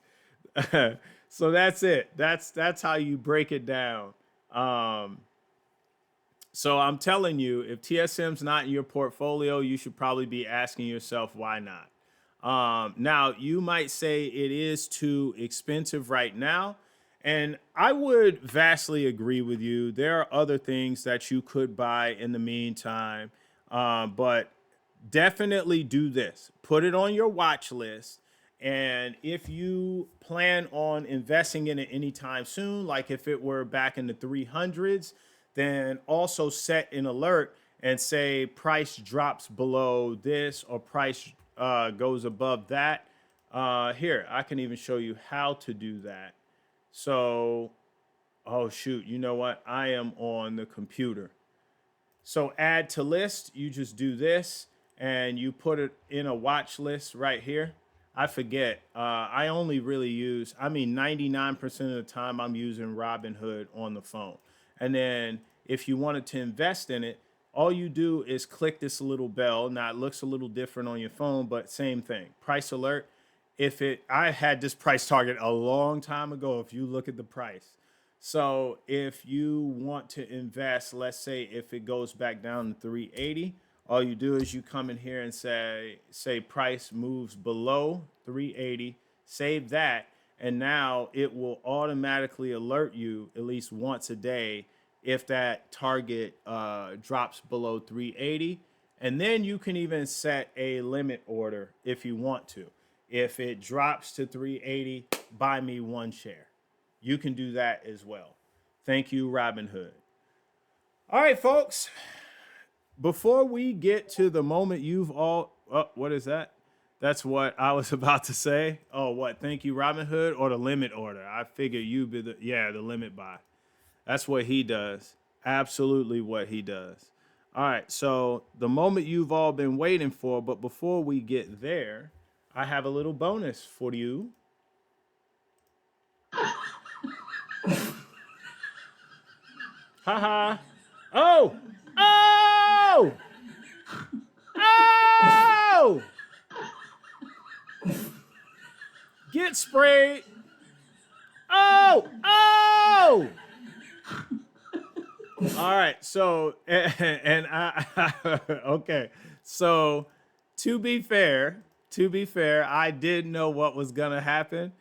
Speaker 1: So that's it. That's how you break it down. Um, so I'm telling you, if TSM's not in your portfolio, you should probably be asking yourself why not. Now you might say it is too expensive right now, and I would vastly agree with you. There are other things that you could buy in the meantime, but definitely do this. Put it on your watch list. And if you plan on investing in it anytime soon, like if it were back in the 300s, then also set an alert and say price drops below this or price goes above that. Here, I can even show you how to do that. So, oh shoot, you know what? I am on the computer. So add to list, you just do this and you put it in a watch list right here. I forget. I only really use, I mean, 99% of the time I'm using Robinhood on the phone. And then if you wanted to invest in it, all you do is click this little bell. Now it looks a little different on your phone, but same thing. Price alert. If it, I had this price target a long time ago. If you look at the price, so if you want to invest, let's say if it goes back down to 380, all you do is you come in here and say price moves below 380, save that, and now it will automatically alert you at least once a day if that target drops below 380. And then you can even set a limit order if you want to. If it drops to 380, buy me one share. You can do that as well. Thank you, Robinhood. All right, folks. Before we get to the moment you've all, oh, what is that? That's what I was about to say. Oh, what? Thank you, Robinhood, or the limit order? I figure you be the limit buy. That's what he does. Absolutely what he does. All right. So the moment you've all been waiting for, but before we get there, I have a little bonus for you. Haha. Oh! Oh! Oh! Get sprayed. Oh! Oh! All right. So, and I, okay. So, to be fair, I didn't know what was going to happen.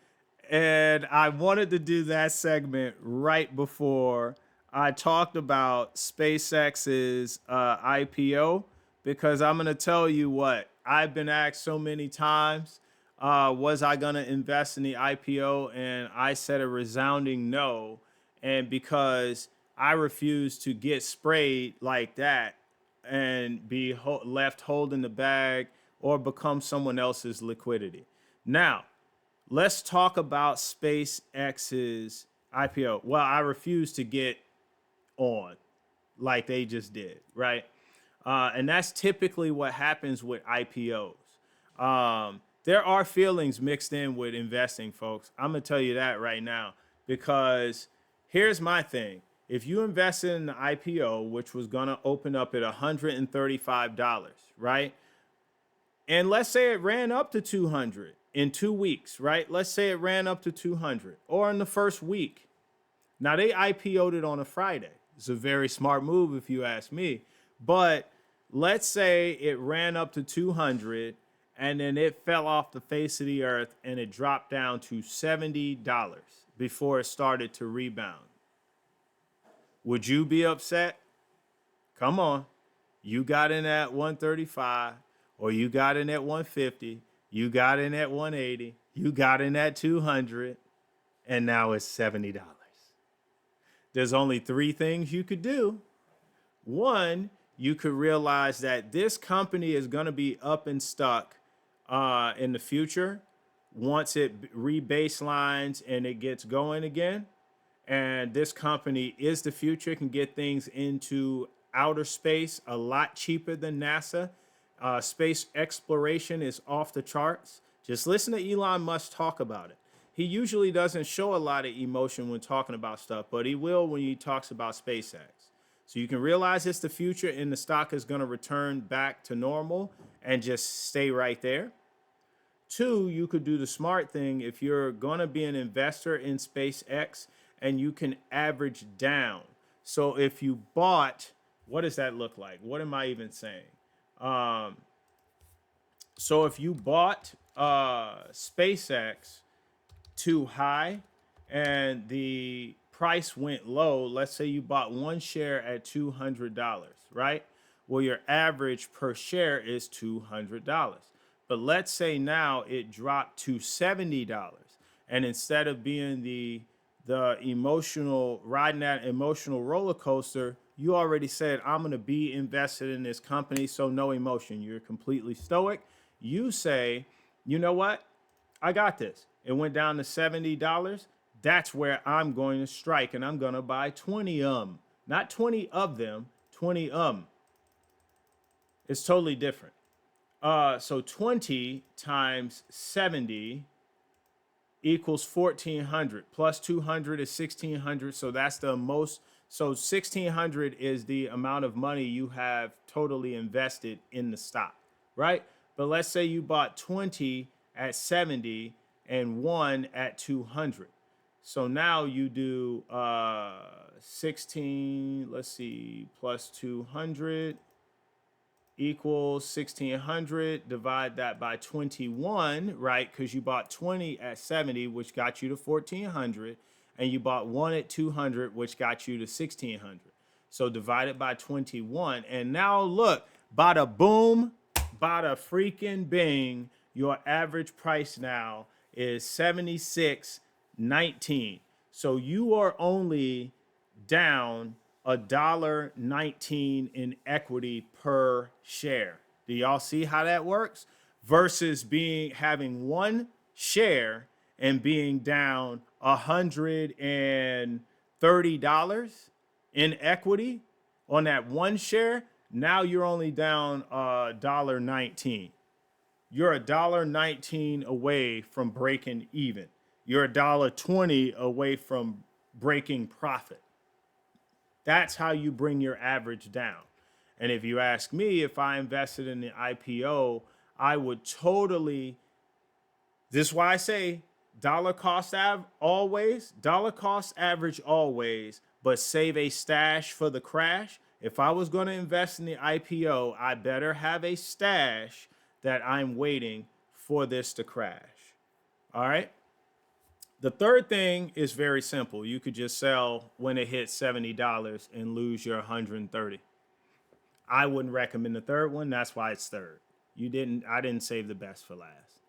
Speaker 1: And I wanted to do that segment right before I talked about SpaceX's IPO, because I'm going to tell you what, I've been asked so many times, was I going to invest in the IPO? And I said a resounding no. And because I refuse to get sprayed like that and be left holding the bag or become someone else's liquidity. Now, let's talk about SpaceX's IPO. Well, I refuse to get on like they just did, right? And that's typically what happens with IPOs. There are feelings mixed in with investing, folks. I'm going to tell you that right now, because here's my thing. If you invested in the IPO, which was going to open up at $135, right? And let's say it ran up to 200 in 2 weeks, right? Let's say it ran up to 200 or in the first week. Now they IPO'd it on a Friday. It's a very smart move if you ask me. But let's say it ran up to 200 and then it fell off the face of the earth and it dropped down to $70 before it started to rebound. Would you be upset? Come on. You got in at 135, or you got in at 150, you got in at 180, you got in at 200, and now it's $70. There's only three things you could do. One, you could realize that this company is going to be up and stuck in the future once it rebaselines and it gets going again. And this company is the future, can get things into outer space a lot cheaper than NASA. Space exploration is off the charts. Just listen to Elon Musk talk about it. He usually doesn't show a lot of emotion when talking about stuff, but he will when he talks about SpaceX. So you can realize it's the future and the stock is going to return back to normal and just stay right there. Two, you could do the smart thing if you're going to be an investor in SpaceX and you can average down. So if you bought, what does that look like? What am I even saying? Um, so if you bought SpaceX too high and the price went low, let's say you bought one share at $200, right? Well, your average per share is $200. But let's say now it dropped to $70. And instead of being the emotional, riding that emotional roller coaster, you already said, I'm going to be invested in this company. So no emotion. You're completely stoic. You say, you know what? I got this. It went down to $70. That's where I'm going to strike, and I'm going to buy 20 not 20 of them, 20 It's totally different. So 20 times 70 equals 1400 plus 200 is 1600. So that's the most. So 1600 is the amount of money you have totally invested in the stock, right? But let's say you bought 20 at 70 and one at 200. So now you do 16, let's see, plus 200 equals 1600. Divide that by 21, right? Because you bought 20 at 70, which got you to 1400, and you bought one at 200, which got you to 1600. So divide it by 21, and now look, bada boom, bada freaking bing, your average price now is 76.19. So you are only down $1.19 in equity per share. Do y'all see how that works? Versus having one share and being down $130 in equity on that one share. Now you're only down $1.19. You're $1.19 away from breaking even. You're $1.20 away from breaking profit. That's how you bring your average down. And if you ask me if I invested in the IPO, I would totally, this is why I say dollar cost average always, but save a stash for the crash. If I was going to invest in the IPO, I better have a stash that I'm waiting for this to crash. All right. The third thing is very simple. You could just sell when it hits $70 and lose your 130. I wouldn't recommend the third one. That's why it's third. I didn't save the best for last.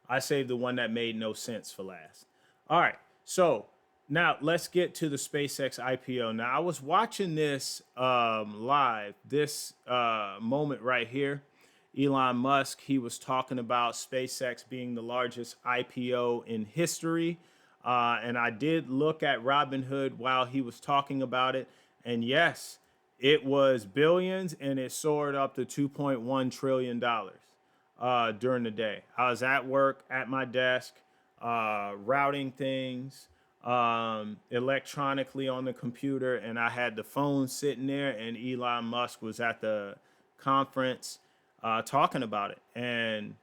Speaker 1: I saved the one that made no sense for last. All right. So now let's get to the SpaceX IPO. Now I was watching this live, this moment right here. Elon Musk, he was talking about SpaceX being the largest IPO in history. And I did look at Robinhood while he was talking about it. And yes, it was billions and it soared up to $2.1 trillion during the day. I was at work at my desk, routing things electronically on the computer. And I had the phone sitting there and Elon Musk was at the conference talking about it. And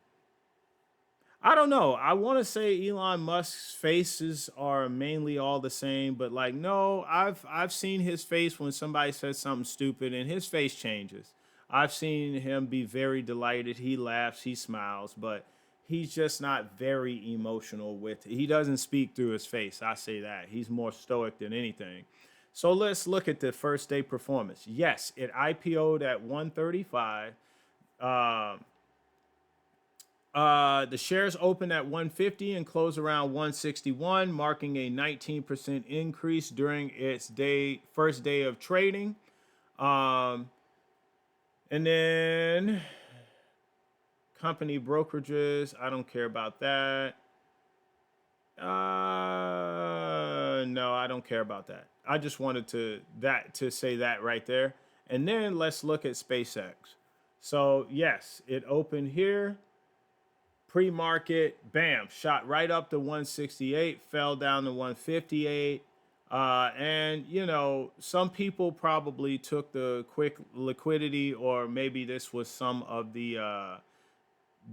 Speaker 1: I don't know. I want to say Elon Musk's faces are mainly all the same, but like, no, I've seen his face when somebody says something stupid and his face changes. I've seen him be very delighted. He laughs, he smiles, but he's just not very emotional with it. He doesn't speak through his face. I say that. He's more stoic than anything. So let's look at the first day performance. Yes, it IPO'd at 135. The shares opened at 150 and closed around 161, marking a 19% increase during its first day of trading. And then company brokerages, I don't care about that. No, I don't care about that. I just wanted to say that right there. And then let's look at SpaceX. So yes, it opened here. Pre-market, bam, shot right up to 168, fell down to 158. And, you know, some people probably took the quick liquidity, or maybe this was some of the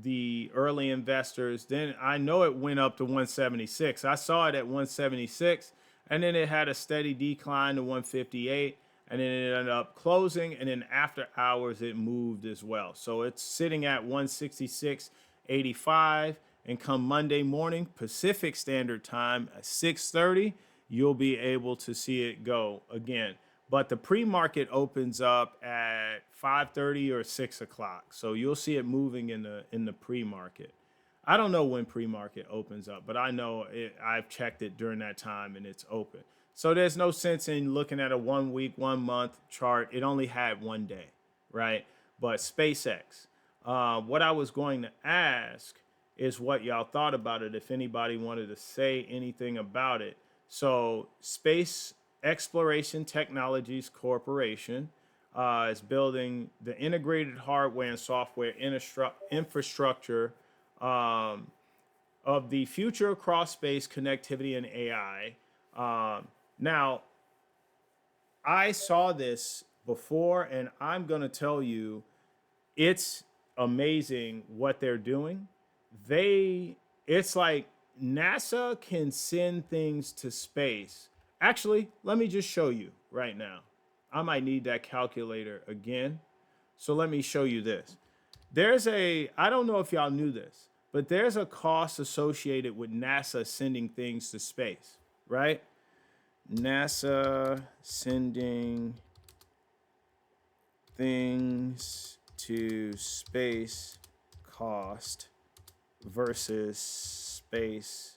Speaker 1: the early investors. Then I know it went up to 176. I saw it at 176, and then it had a steady decline to 158, and then it ended up closing, and then after hours it moved as well. So it's sitting at 166.85, and come Monday morning Pacific Standard Time at 6:30, you'll be able to see it go again. But the pre-market opens up at 5:30 or 6 o'clock. So you'll see it moving in the pre-market. I don't know when pre-market opens up, but I know I've checked it during that time and it's open. So there's no sense in looking at a 1 week, 1 month chart. It only had one day, right? But SpaceX, what I was going to ask is what y'all thought about it, if anybody wanted to say anything about it. So Space Exploration Technologies Corporation is building the integrated hardware and software infrastructure of the future across space connectivity and AI. Now, I saw this before, and I'm going to tell you, it's amazing what they're doing. It's like NASA can send things to space. Actually, let me just show you right now. I might need that calculator again. So let me show you this. I don't know if y'all knew this, but there's a cost associated with NASA sending things to space, right? NASA sending things to space cost versus SpaceX.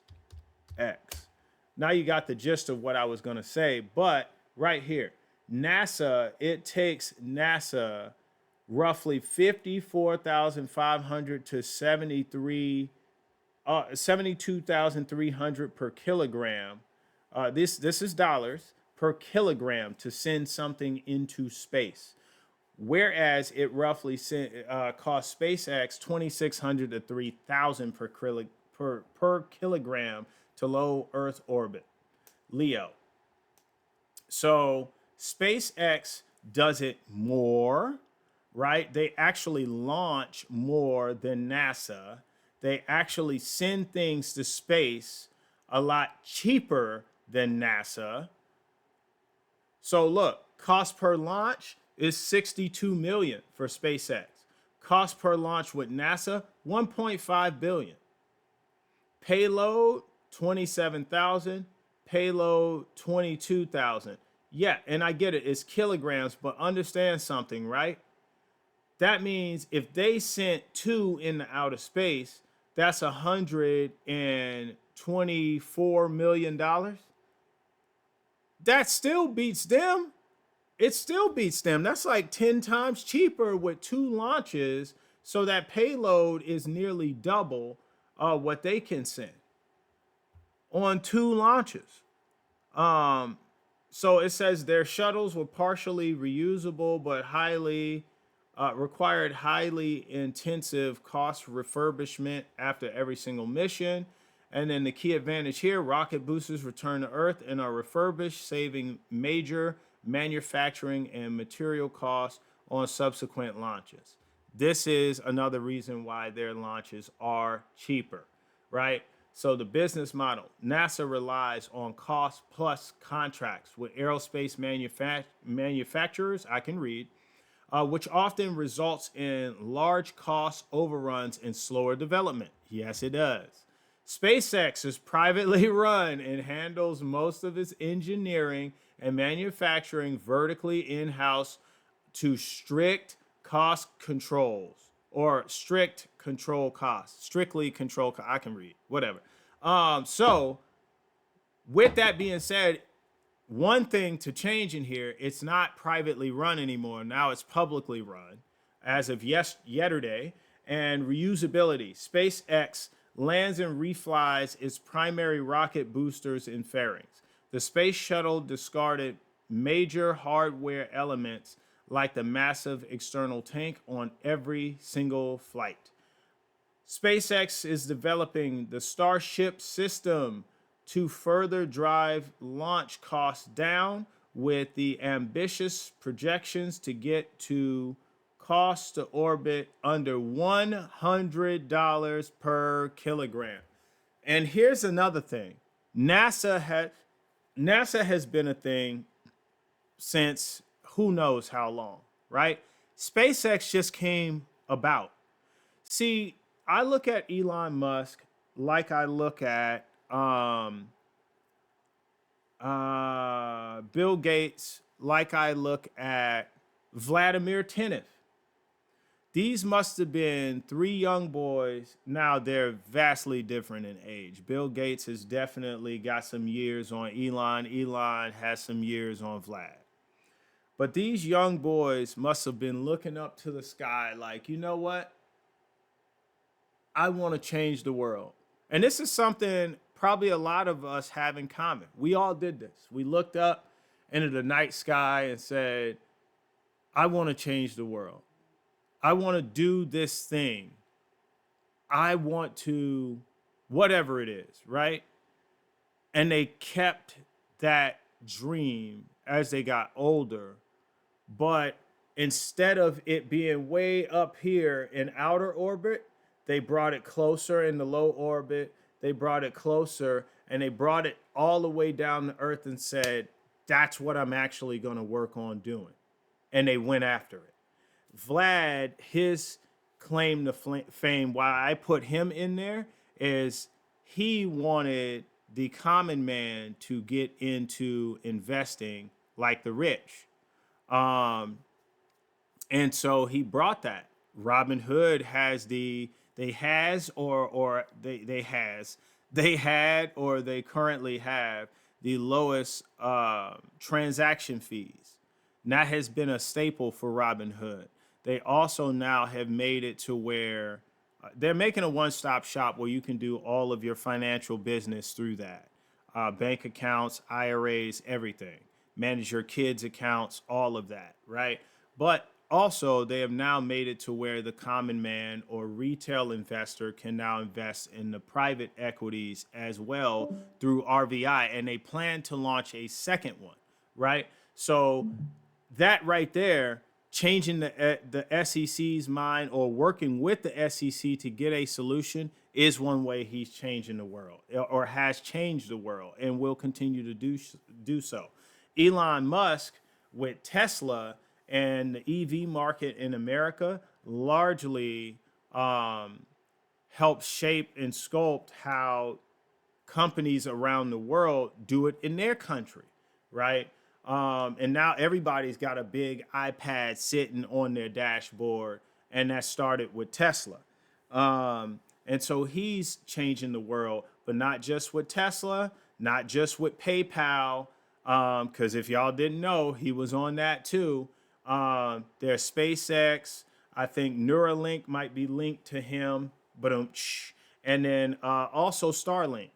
Speaker 1: Now you got the gist of what I was going to say, but right here, it takes NASA roughly 54,500 to 72,300 per kilogram. This is dollars per kilogram to send something into space, whereas it roughly costs SpaceX 2,600 to 3,000 per kilogram to low Earth orbit, LEO. So SpaceX does it more, right? They actually launch more than NASA. They actually send things to space a lot cheaper than NASA. So look, cost per launch is 62 million for SpaceX. Cost per launch with NASA, 1.5 billion. Payload, 27,000. Payload, 22,000. Yeah, and I get it, it's kilograms, but understand something, right? That means if they sent 2 into outer space, that's $124 million. That still beats them. It still beats them. That's like 10 times cheaper with 2 launches. So that payload is nearly double what they can send on 2 launches. So it says their shuttles were partially reusable, but required highly intensive cost refurbishment after every single mission. And then the key advantage here, rocket boosters return to Earth and are refurbished, saving major manufacturing and material costs on subsequent launches. This is another reason why their launches are cheaper, right? So the business model, NASA relies on cost plus contracts with aerospace manufacturers, I can read, which often results in large cost overruns and slower development. Yes, it does. SpaceX is privately run and handles most of its engineering and manufacturing vertically in-house to strict cost controls or strict control costs, strictly control. I can read, whatever. So with that being said, one thing to change in here, it's not privately run anymore. Now it's publicly run as of yesterday. And reusability. SpaceX lands and reflies its primary rocket boosters and fairings. The space shuttle discarded major hardware elements like the massive external tank on every single flight. SpaceX is developing the Starship system to further drive launch costs down with the ambitious projections to get to cost to orbit under $100 per kilogram. And here's another thing. NASA has been a thing since who knows how long, right? SpaceX just came about. See, I look at Elon Musk like I look at Bill Gates, like I look at Vladimir Tenev. These must have been three young boys. Now they're vastly different in age. Bill Gates has definitely got some years on Elon. Elon has some years on Vlad. But these young boys must have been looking up to the sky like, you know what? I want to change the world. And this is something probably a lot of us have in common. We all did this. We looked up into the night sky and said, I want to change the world. I want to do this thing. I want to, whatever it is, right? And they kept that dream as they got older. But instead of it being way up here in outer orbit, they brought it closer in the low orbit. They brought it closer and they brought it all the way down to Earth and said, that's what I'm actually going to work on doing. And they went after it. Vlad, his claim to fame, why I put him in there, is he wanted the common man to get into investing like the rich. And so he brought that. Robin Hood has they had or they currently have the lowest transaction fees. And that has been a staple for Robin Hood. They also now have made it to where they're making a one-stop shop where you can do all of your financial business through that. Bank accounts, IRAs, everything. Manage your kids' accounts, all of that, right? But also, they have now made it to where the common man or retail investor can now invest in the private equities as well through RVI, and they plan to launch a second one, right? So that right there, changing the SEC's mind or working with the SEC to get a solution is one way he's changing the world or has changed the world and will continue to do so. Elon Musk with Tesla and the EV market in America largely helped shape and sculpt how companies around the world do it in their country, right? And now everybody's got a big iPad sitting on their dashboard, and that started with Tesla. And so he's changing the world, but not just with Tesla, not just with PayPal, because if y'all didn't know, he was on that too. There's SpaceX. I think Neuralink might be linked to him, but and then also Starlink.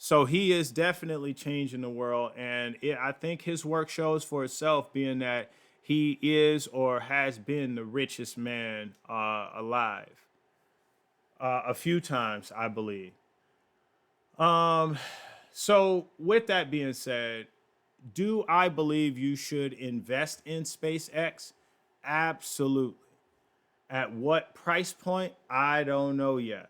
Speaker 1: So he is definitely changing the world, and I think his work shows for itself, being that he is or has been the richest man alive a few times, I believe. So with that being said, do I believe you should invest in SpaceX? Absolutely. At what price point? I don't know yet.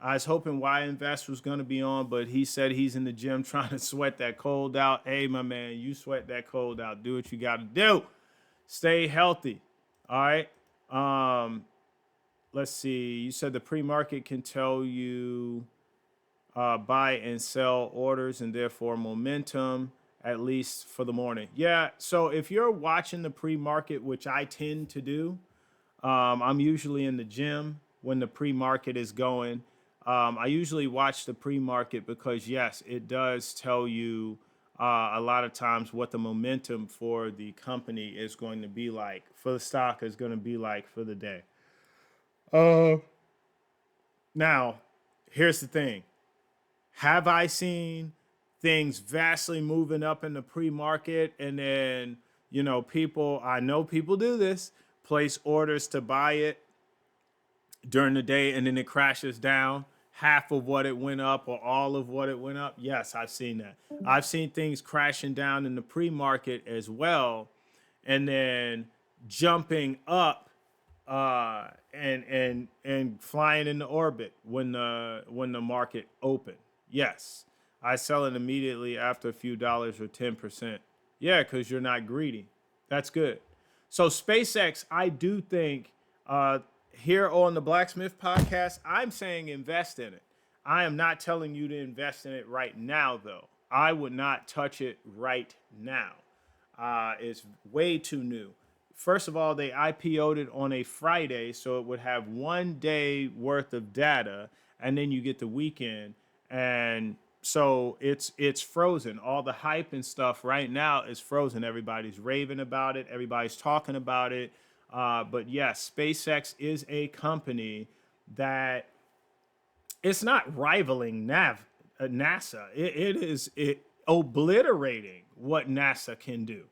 Speaker 1: I was hoping Y Invest was going to be on, but he said he's in the gym trying to sweat that cold out. Hey, my man, you sweat that cold out. Do what you got to do. Stay healthy. All right. Let's see. You said the pre-market can tell you buy and sell orders and therefore momentum, at least for the morning. Yeah. So if you're watching the pre-market, which I tend to do, I'm usually in the gym when the pre-market is going. I usually watch the pre-market because, yes, it does tell you a lot of times what the momentum for the company is going to be like, for the stock is going to be like for the day. Now, here's the thing. Have I seen things vastly moving up in the pre-market and then, I know people do this, place orders to buy it during the day and then it crashes down half of what it went up or all of what it went up? Yes, I've seen that. I've seen things crashing down in the pre-market as well and then jumping up and flying into orbit when the market opened. Yes, I sell it immediately after a few dollars or 10%. Yeah, because you're not greedy. That's good. So SpaceX, I do think here on the Blacksmith podcast, I'm saying invest in it. I am not telling you to invest in it right now, though. I would not touch it right now. It's way too new. First of all, they IPO'd it on a Friday, so it would have 1 day worth of data, and then you get the weekend, and so it's frozen. All the hype and stuff right now is frozen. Everybody's raving about it. Everybody's talking about it. But yes, SpaceX is a company that it's not rivaling NASA. It obliterating what NASA can do.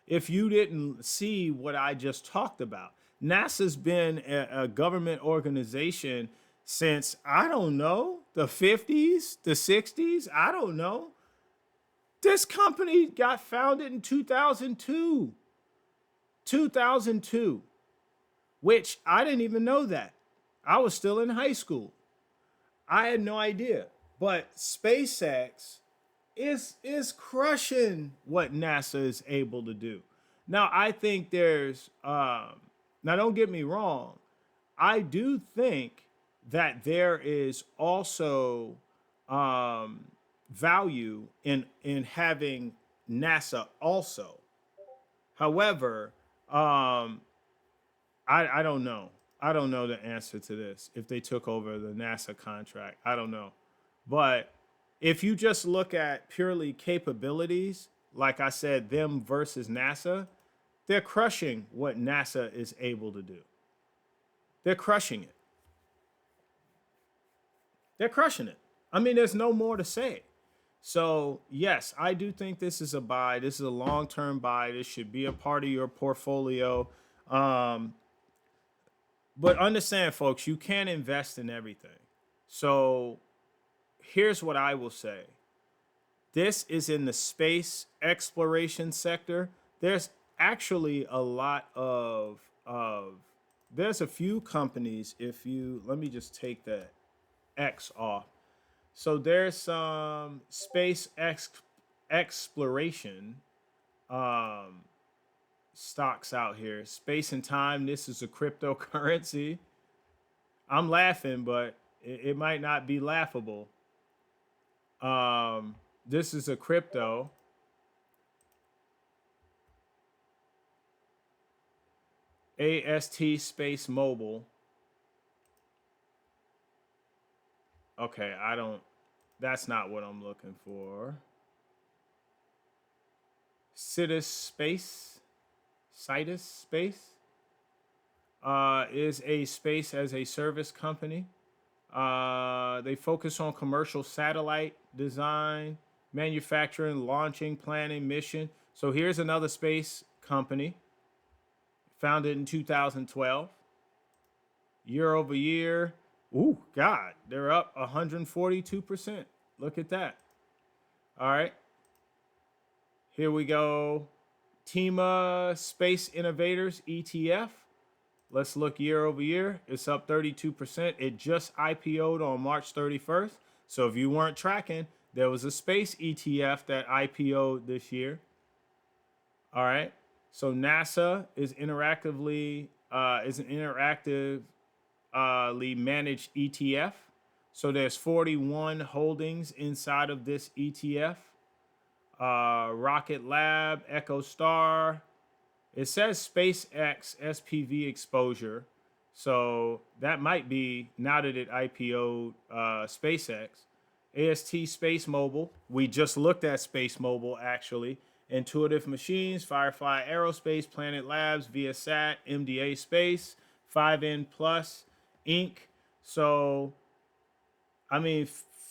Speaker 1: If you didn't see what I just talked about, NASA's been a government organization since, I don't know, the 50s, the 60s. I don't know. This company got founded in 2002. 2002, which I didn't even know that. I was still in high school. I had no idea. But SpaceX is crushing what NASA is able to do. Now, I think there's now don't get me wrong. I do think that there is also value in having NASA also. However, I don't know. I don't know the answer to this. If they took over the NASA contract, I don't know. But if you just look at purely capabilities, like I said, them versus NASA, they're crushing what NASA is able to do. They're crushing it. They're crushing it. I mean, there's no more to say. So, yes, I do think this is a buy. This is a long-term buy. This should be a part of your portfolio. Um, but understand, folks, you can't invest in everything. So, here's what I will say. This is in the space exploration sector. There's actually a lot of there's a few companies. If you let me just take the X off. So there's some exploration um, stocks out here. Space and time. This is a cryptocurrency. I'm laughing, but it might not be laughable. This is a crypto. AST Space Mobile. Okay, I don't. That's not what I'm looking for. Citus Space. Citus Space is a space as a service company. They focus on commercial satellite design, manufacturing, launching, planning, mission. So here's another space company founded in 2012. Year over year, ooh, God, they're up 142%. Look at that. All right. Here we go. Tema Space Innovators ETF. Let's look year over year. It's up 32%. It just IPO'd on March 31st. So if you weren't tracking, there was a space ETF that IPO'd this year. All right. So NASA is an interactively managed ETF. So there's 41 holdings inside of this ETF. Rocket Lab, EchoStar. It says SpaceX SPV exposure. So that might be, now that it IPO'd SpaceX. AST Space Mobile. We just looked at Space Mobile, actually. Intuitive Machines, Firefly Aerospace, Planet Labs, Viasat, MDA Space, 5N Plus, Inc. So, I mean,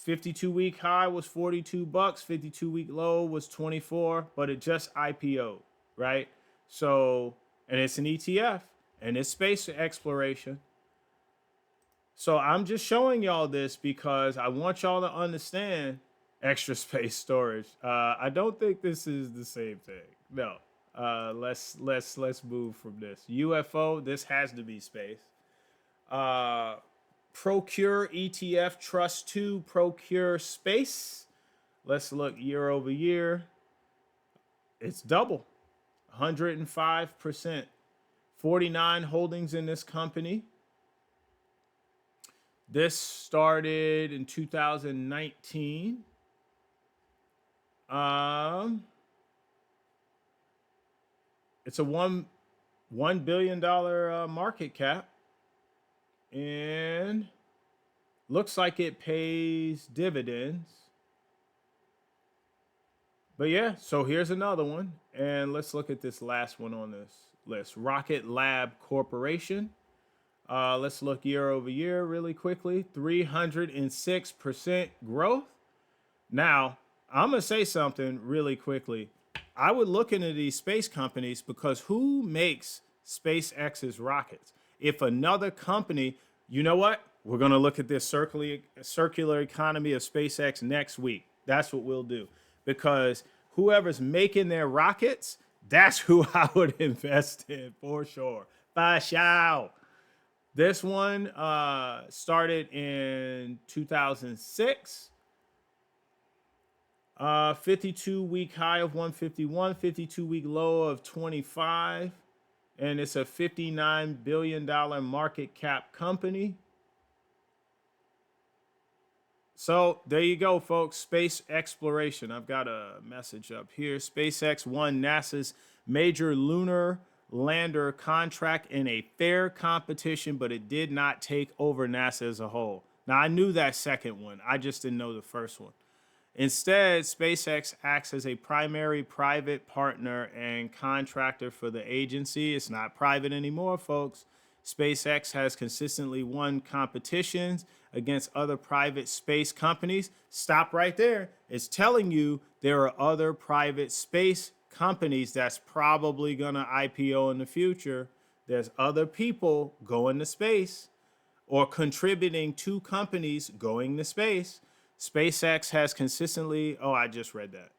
Speaker 1: 52-week high was 42 bucks, 52-week low was 24, but it just IPO'd, right? So, and it's an ETF and it's space exploration. So I'm just showing y'all this because I want y'all to understand extra space storage. I don't think this is the same thing. No, Let's move from this. UFO, this has to be space. Procure ETF Trust 2 Procure Space. Let's look year over year. It's double, 105%. 49 holdings in this company. This started in 2019. It's a $1 billion market cap, and looks like it pays dividends. But yeah, so here's another one, and let's look at this last one on this list. Rocket Lab Corporation. Let's look year over year really quickly. 306% growth. Now, I'm going to say something really quickly. I would look into these space companies because who makes SpaceX's rockets? If another company, you know what? We're going to look at this circular economy of SpaceX next week. That's what we'll do. Because whoever's making their rockets, that's who I would invest in for sure. Bashao. This one started in 2006. 52-week high of 151, 52-week low of 25. And it's a $59 billion market cap company. So there you go, folks. Space exploration. I've got a message up here. SpaceX won NASA's major lunar lander contract in a fair competition, but it did not take over NASA as a whole. Now, I knew that second one. I just didn't know the first one. Instead, SpaceX acts as a primary private partner and contractor for the agency. It's not private anymore, folks. SpaceX has consistently won competitions against other private space companies. Stop right there. It's telling you there are other private space companies that's probably going to IPO in the future. There's other people going to space or contributing to companies going to space. SpaceX has consistently, I just read that.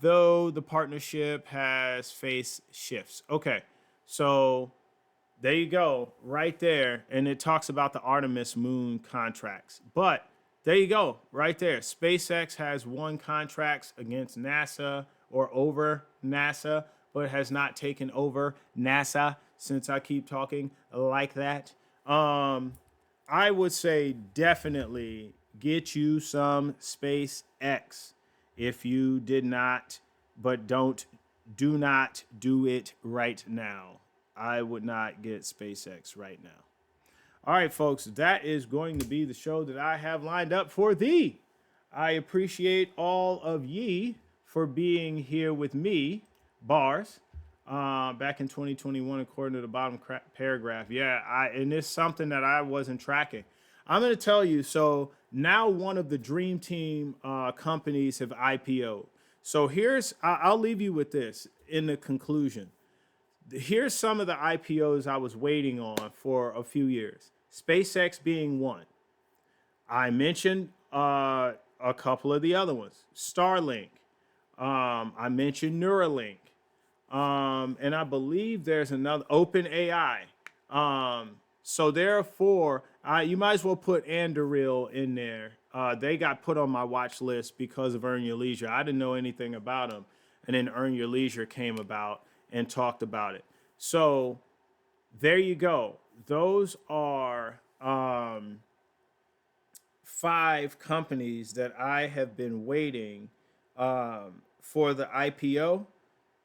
Speaker 1: Though the partnership has faced shifts. Okay, so there you go, right there. And it talks about the Artemis moon contracts. But there you go, right there. SpaceX has won contracts against NASA or over NASA, but has not taken over NASA, since I keep talking like that. I would say definitely get you some SpaceX if you did not, but do not do it right now. I would not get SpaceX right now. All right, folks, that is going to be the show that I have lined up for thee. I appreciate all of ye for being here with me, Bars, back in 2021, according to the bottom paragraph. Yeah, and it's something that I wasn't tracking. I'm going to tell you, so now one of the Dream Team companies have IPO'd. So I'll leave you with this in the conclusion. Here's some of the IPOs I was waiting on for a few years. SpaceX being one. I mentioned a couple of the other ones. Starlink. I mentioned Neuralink. And I believe there's another, OpenAI. So therefore, you might as well put Anduril in there. They got put on my watch list because of Earn Your Leisure. I didn't know anything about them. And then Earn Your Leisure came about and talked about it. So there you go. Those are 5 companies that I have been waiting for the IPO.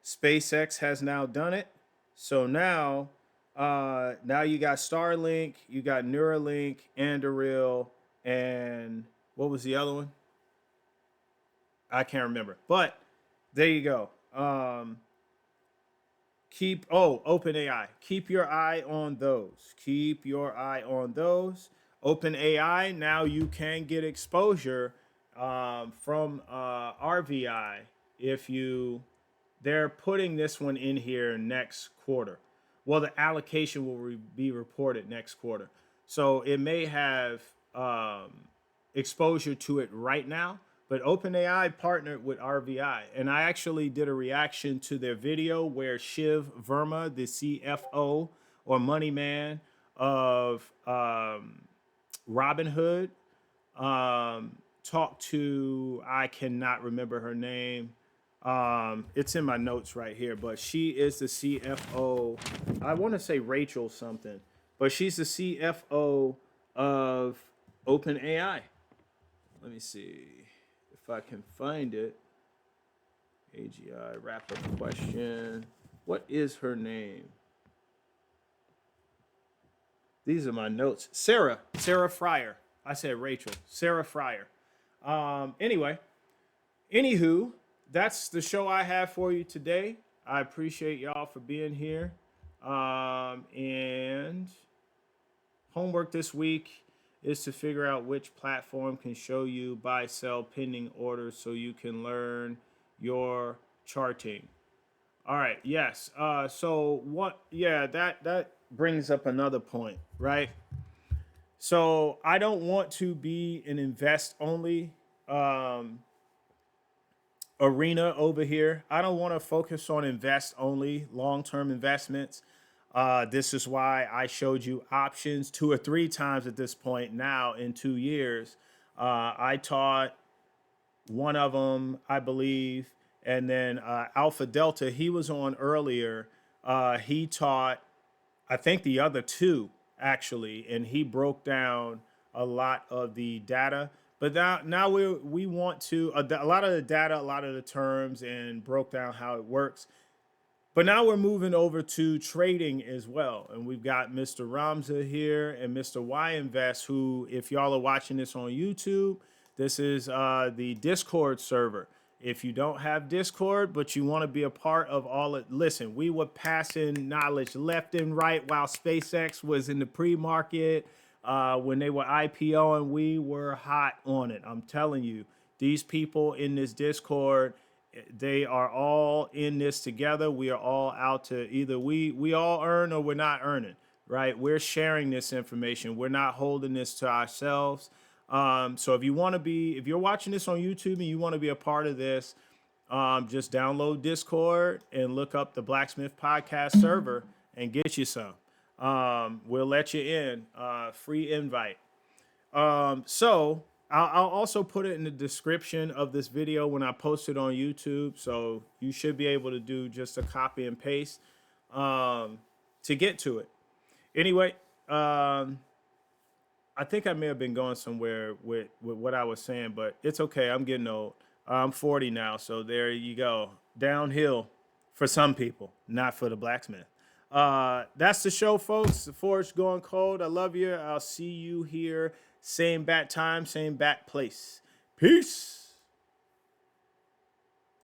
Speaker 1: SpaceX has now done it. So now you got Starlink, you got Neuralink, Anduril, and what was the other one? I can't remember. But there you go. OpenAI. Keep your eye on those. Keep your eye on those. OpenAI, now you can get exposure from RVI if they're putting this one in here next quarter. Well, the allocation will be reported next quarter. So it may have exposure to it right now, But OpenAI partnered with RVI, and I actually did a reaction to their video where Shiv Verma, the CFO or money man of Robinhood, talked to, I cannot remember her name. It's in my notes right here, but she is the CFO. I want to say Rachel something, but she's the CFO of OpenAI. Let me see if I can find it. AGI wrap up question. What is her name? These are my notes. Sarah Fryer. I said Rachel. Sarah Fryer. Anyway, anywho, that's the show I have for you today. I appreciate y'all for being here. And homework this week is to figure out which platform can show you buy, sell, pending orders so you can learn your charting. All right. Yes. So what? Yeah. That brings up another point, right? So I don't want to be an invest only arena over here. I don't want to focus on invest only long term investments. This is why I showed you options 2 or 3 times at this point now in 2 years. I taught one of them, I believe, and then Alpha Delta, he was on earlier. He taught, I think, the other 2 actually, and he broke down a lot of the data. But now we want to a lot of the data, a lot of the terms, and broke down how it works. But now we're moving over to trading as well. And we've got Mr. Ramza here and Mr. Y Invest, who, if y'all are watching this on YouTube, this is the Discord server. If you don't have Discord, but you want to be a part of all it, listen, we were passing knowledge left and right while SpaceX was in the pre-market. When they were IPOing, we were hot on it. I'm telling you, these people in this Discord, they are all in this together. We are all out to either we all earn or we're not earning, right? We're sharing this information. We're not holding this to ourselves. So if you're watching this on YouTube and you want to be a part of this, just download Discord and look up the Blacksmith Podcast server and get you some. We'll let you in, free invite. So I'll also put it in the description of this video when I post it on YouTube. So you should be able to do just a copy and paste to get to it. Anyway, I think I may have been going somewhere with what I was saying, but it's okay. I'm getting old. I'm 40 now, so there you go. Downhill for some people, not for the blacksmith. That's the show, folks. The Forge going cold. I love you. I'll see you here. Same bat time, same bat place. Peace.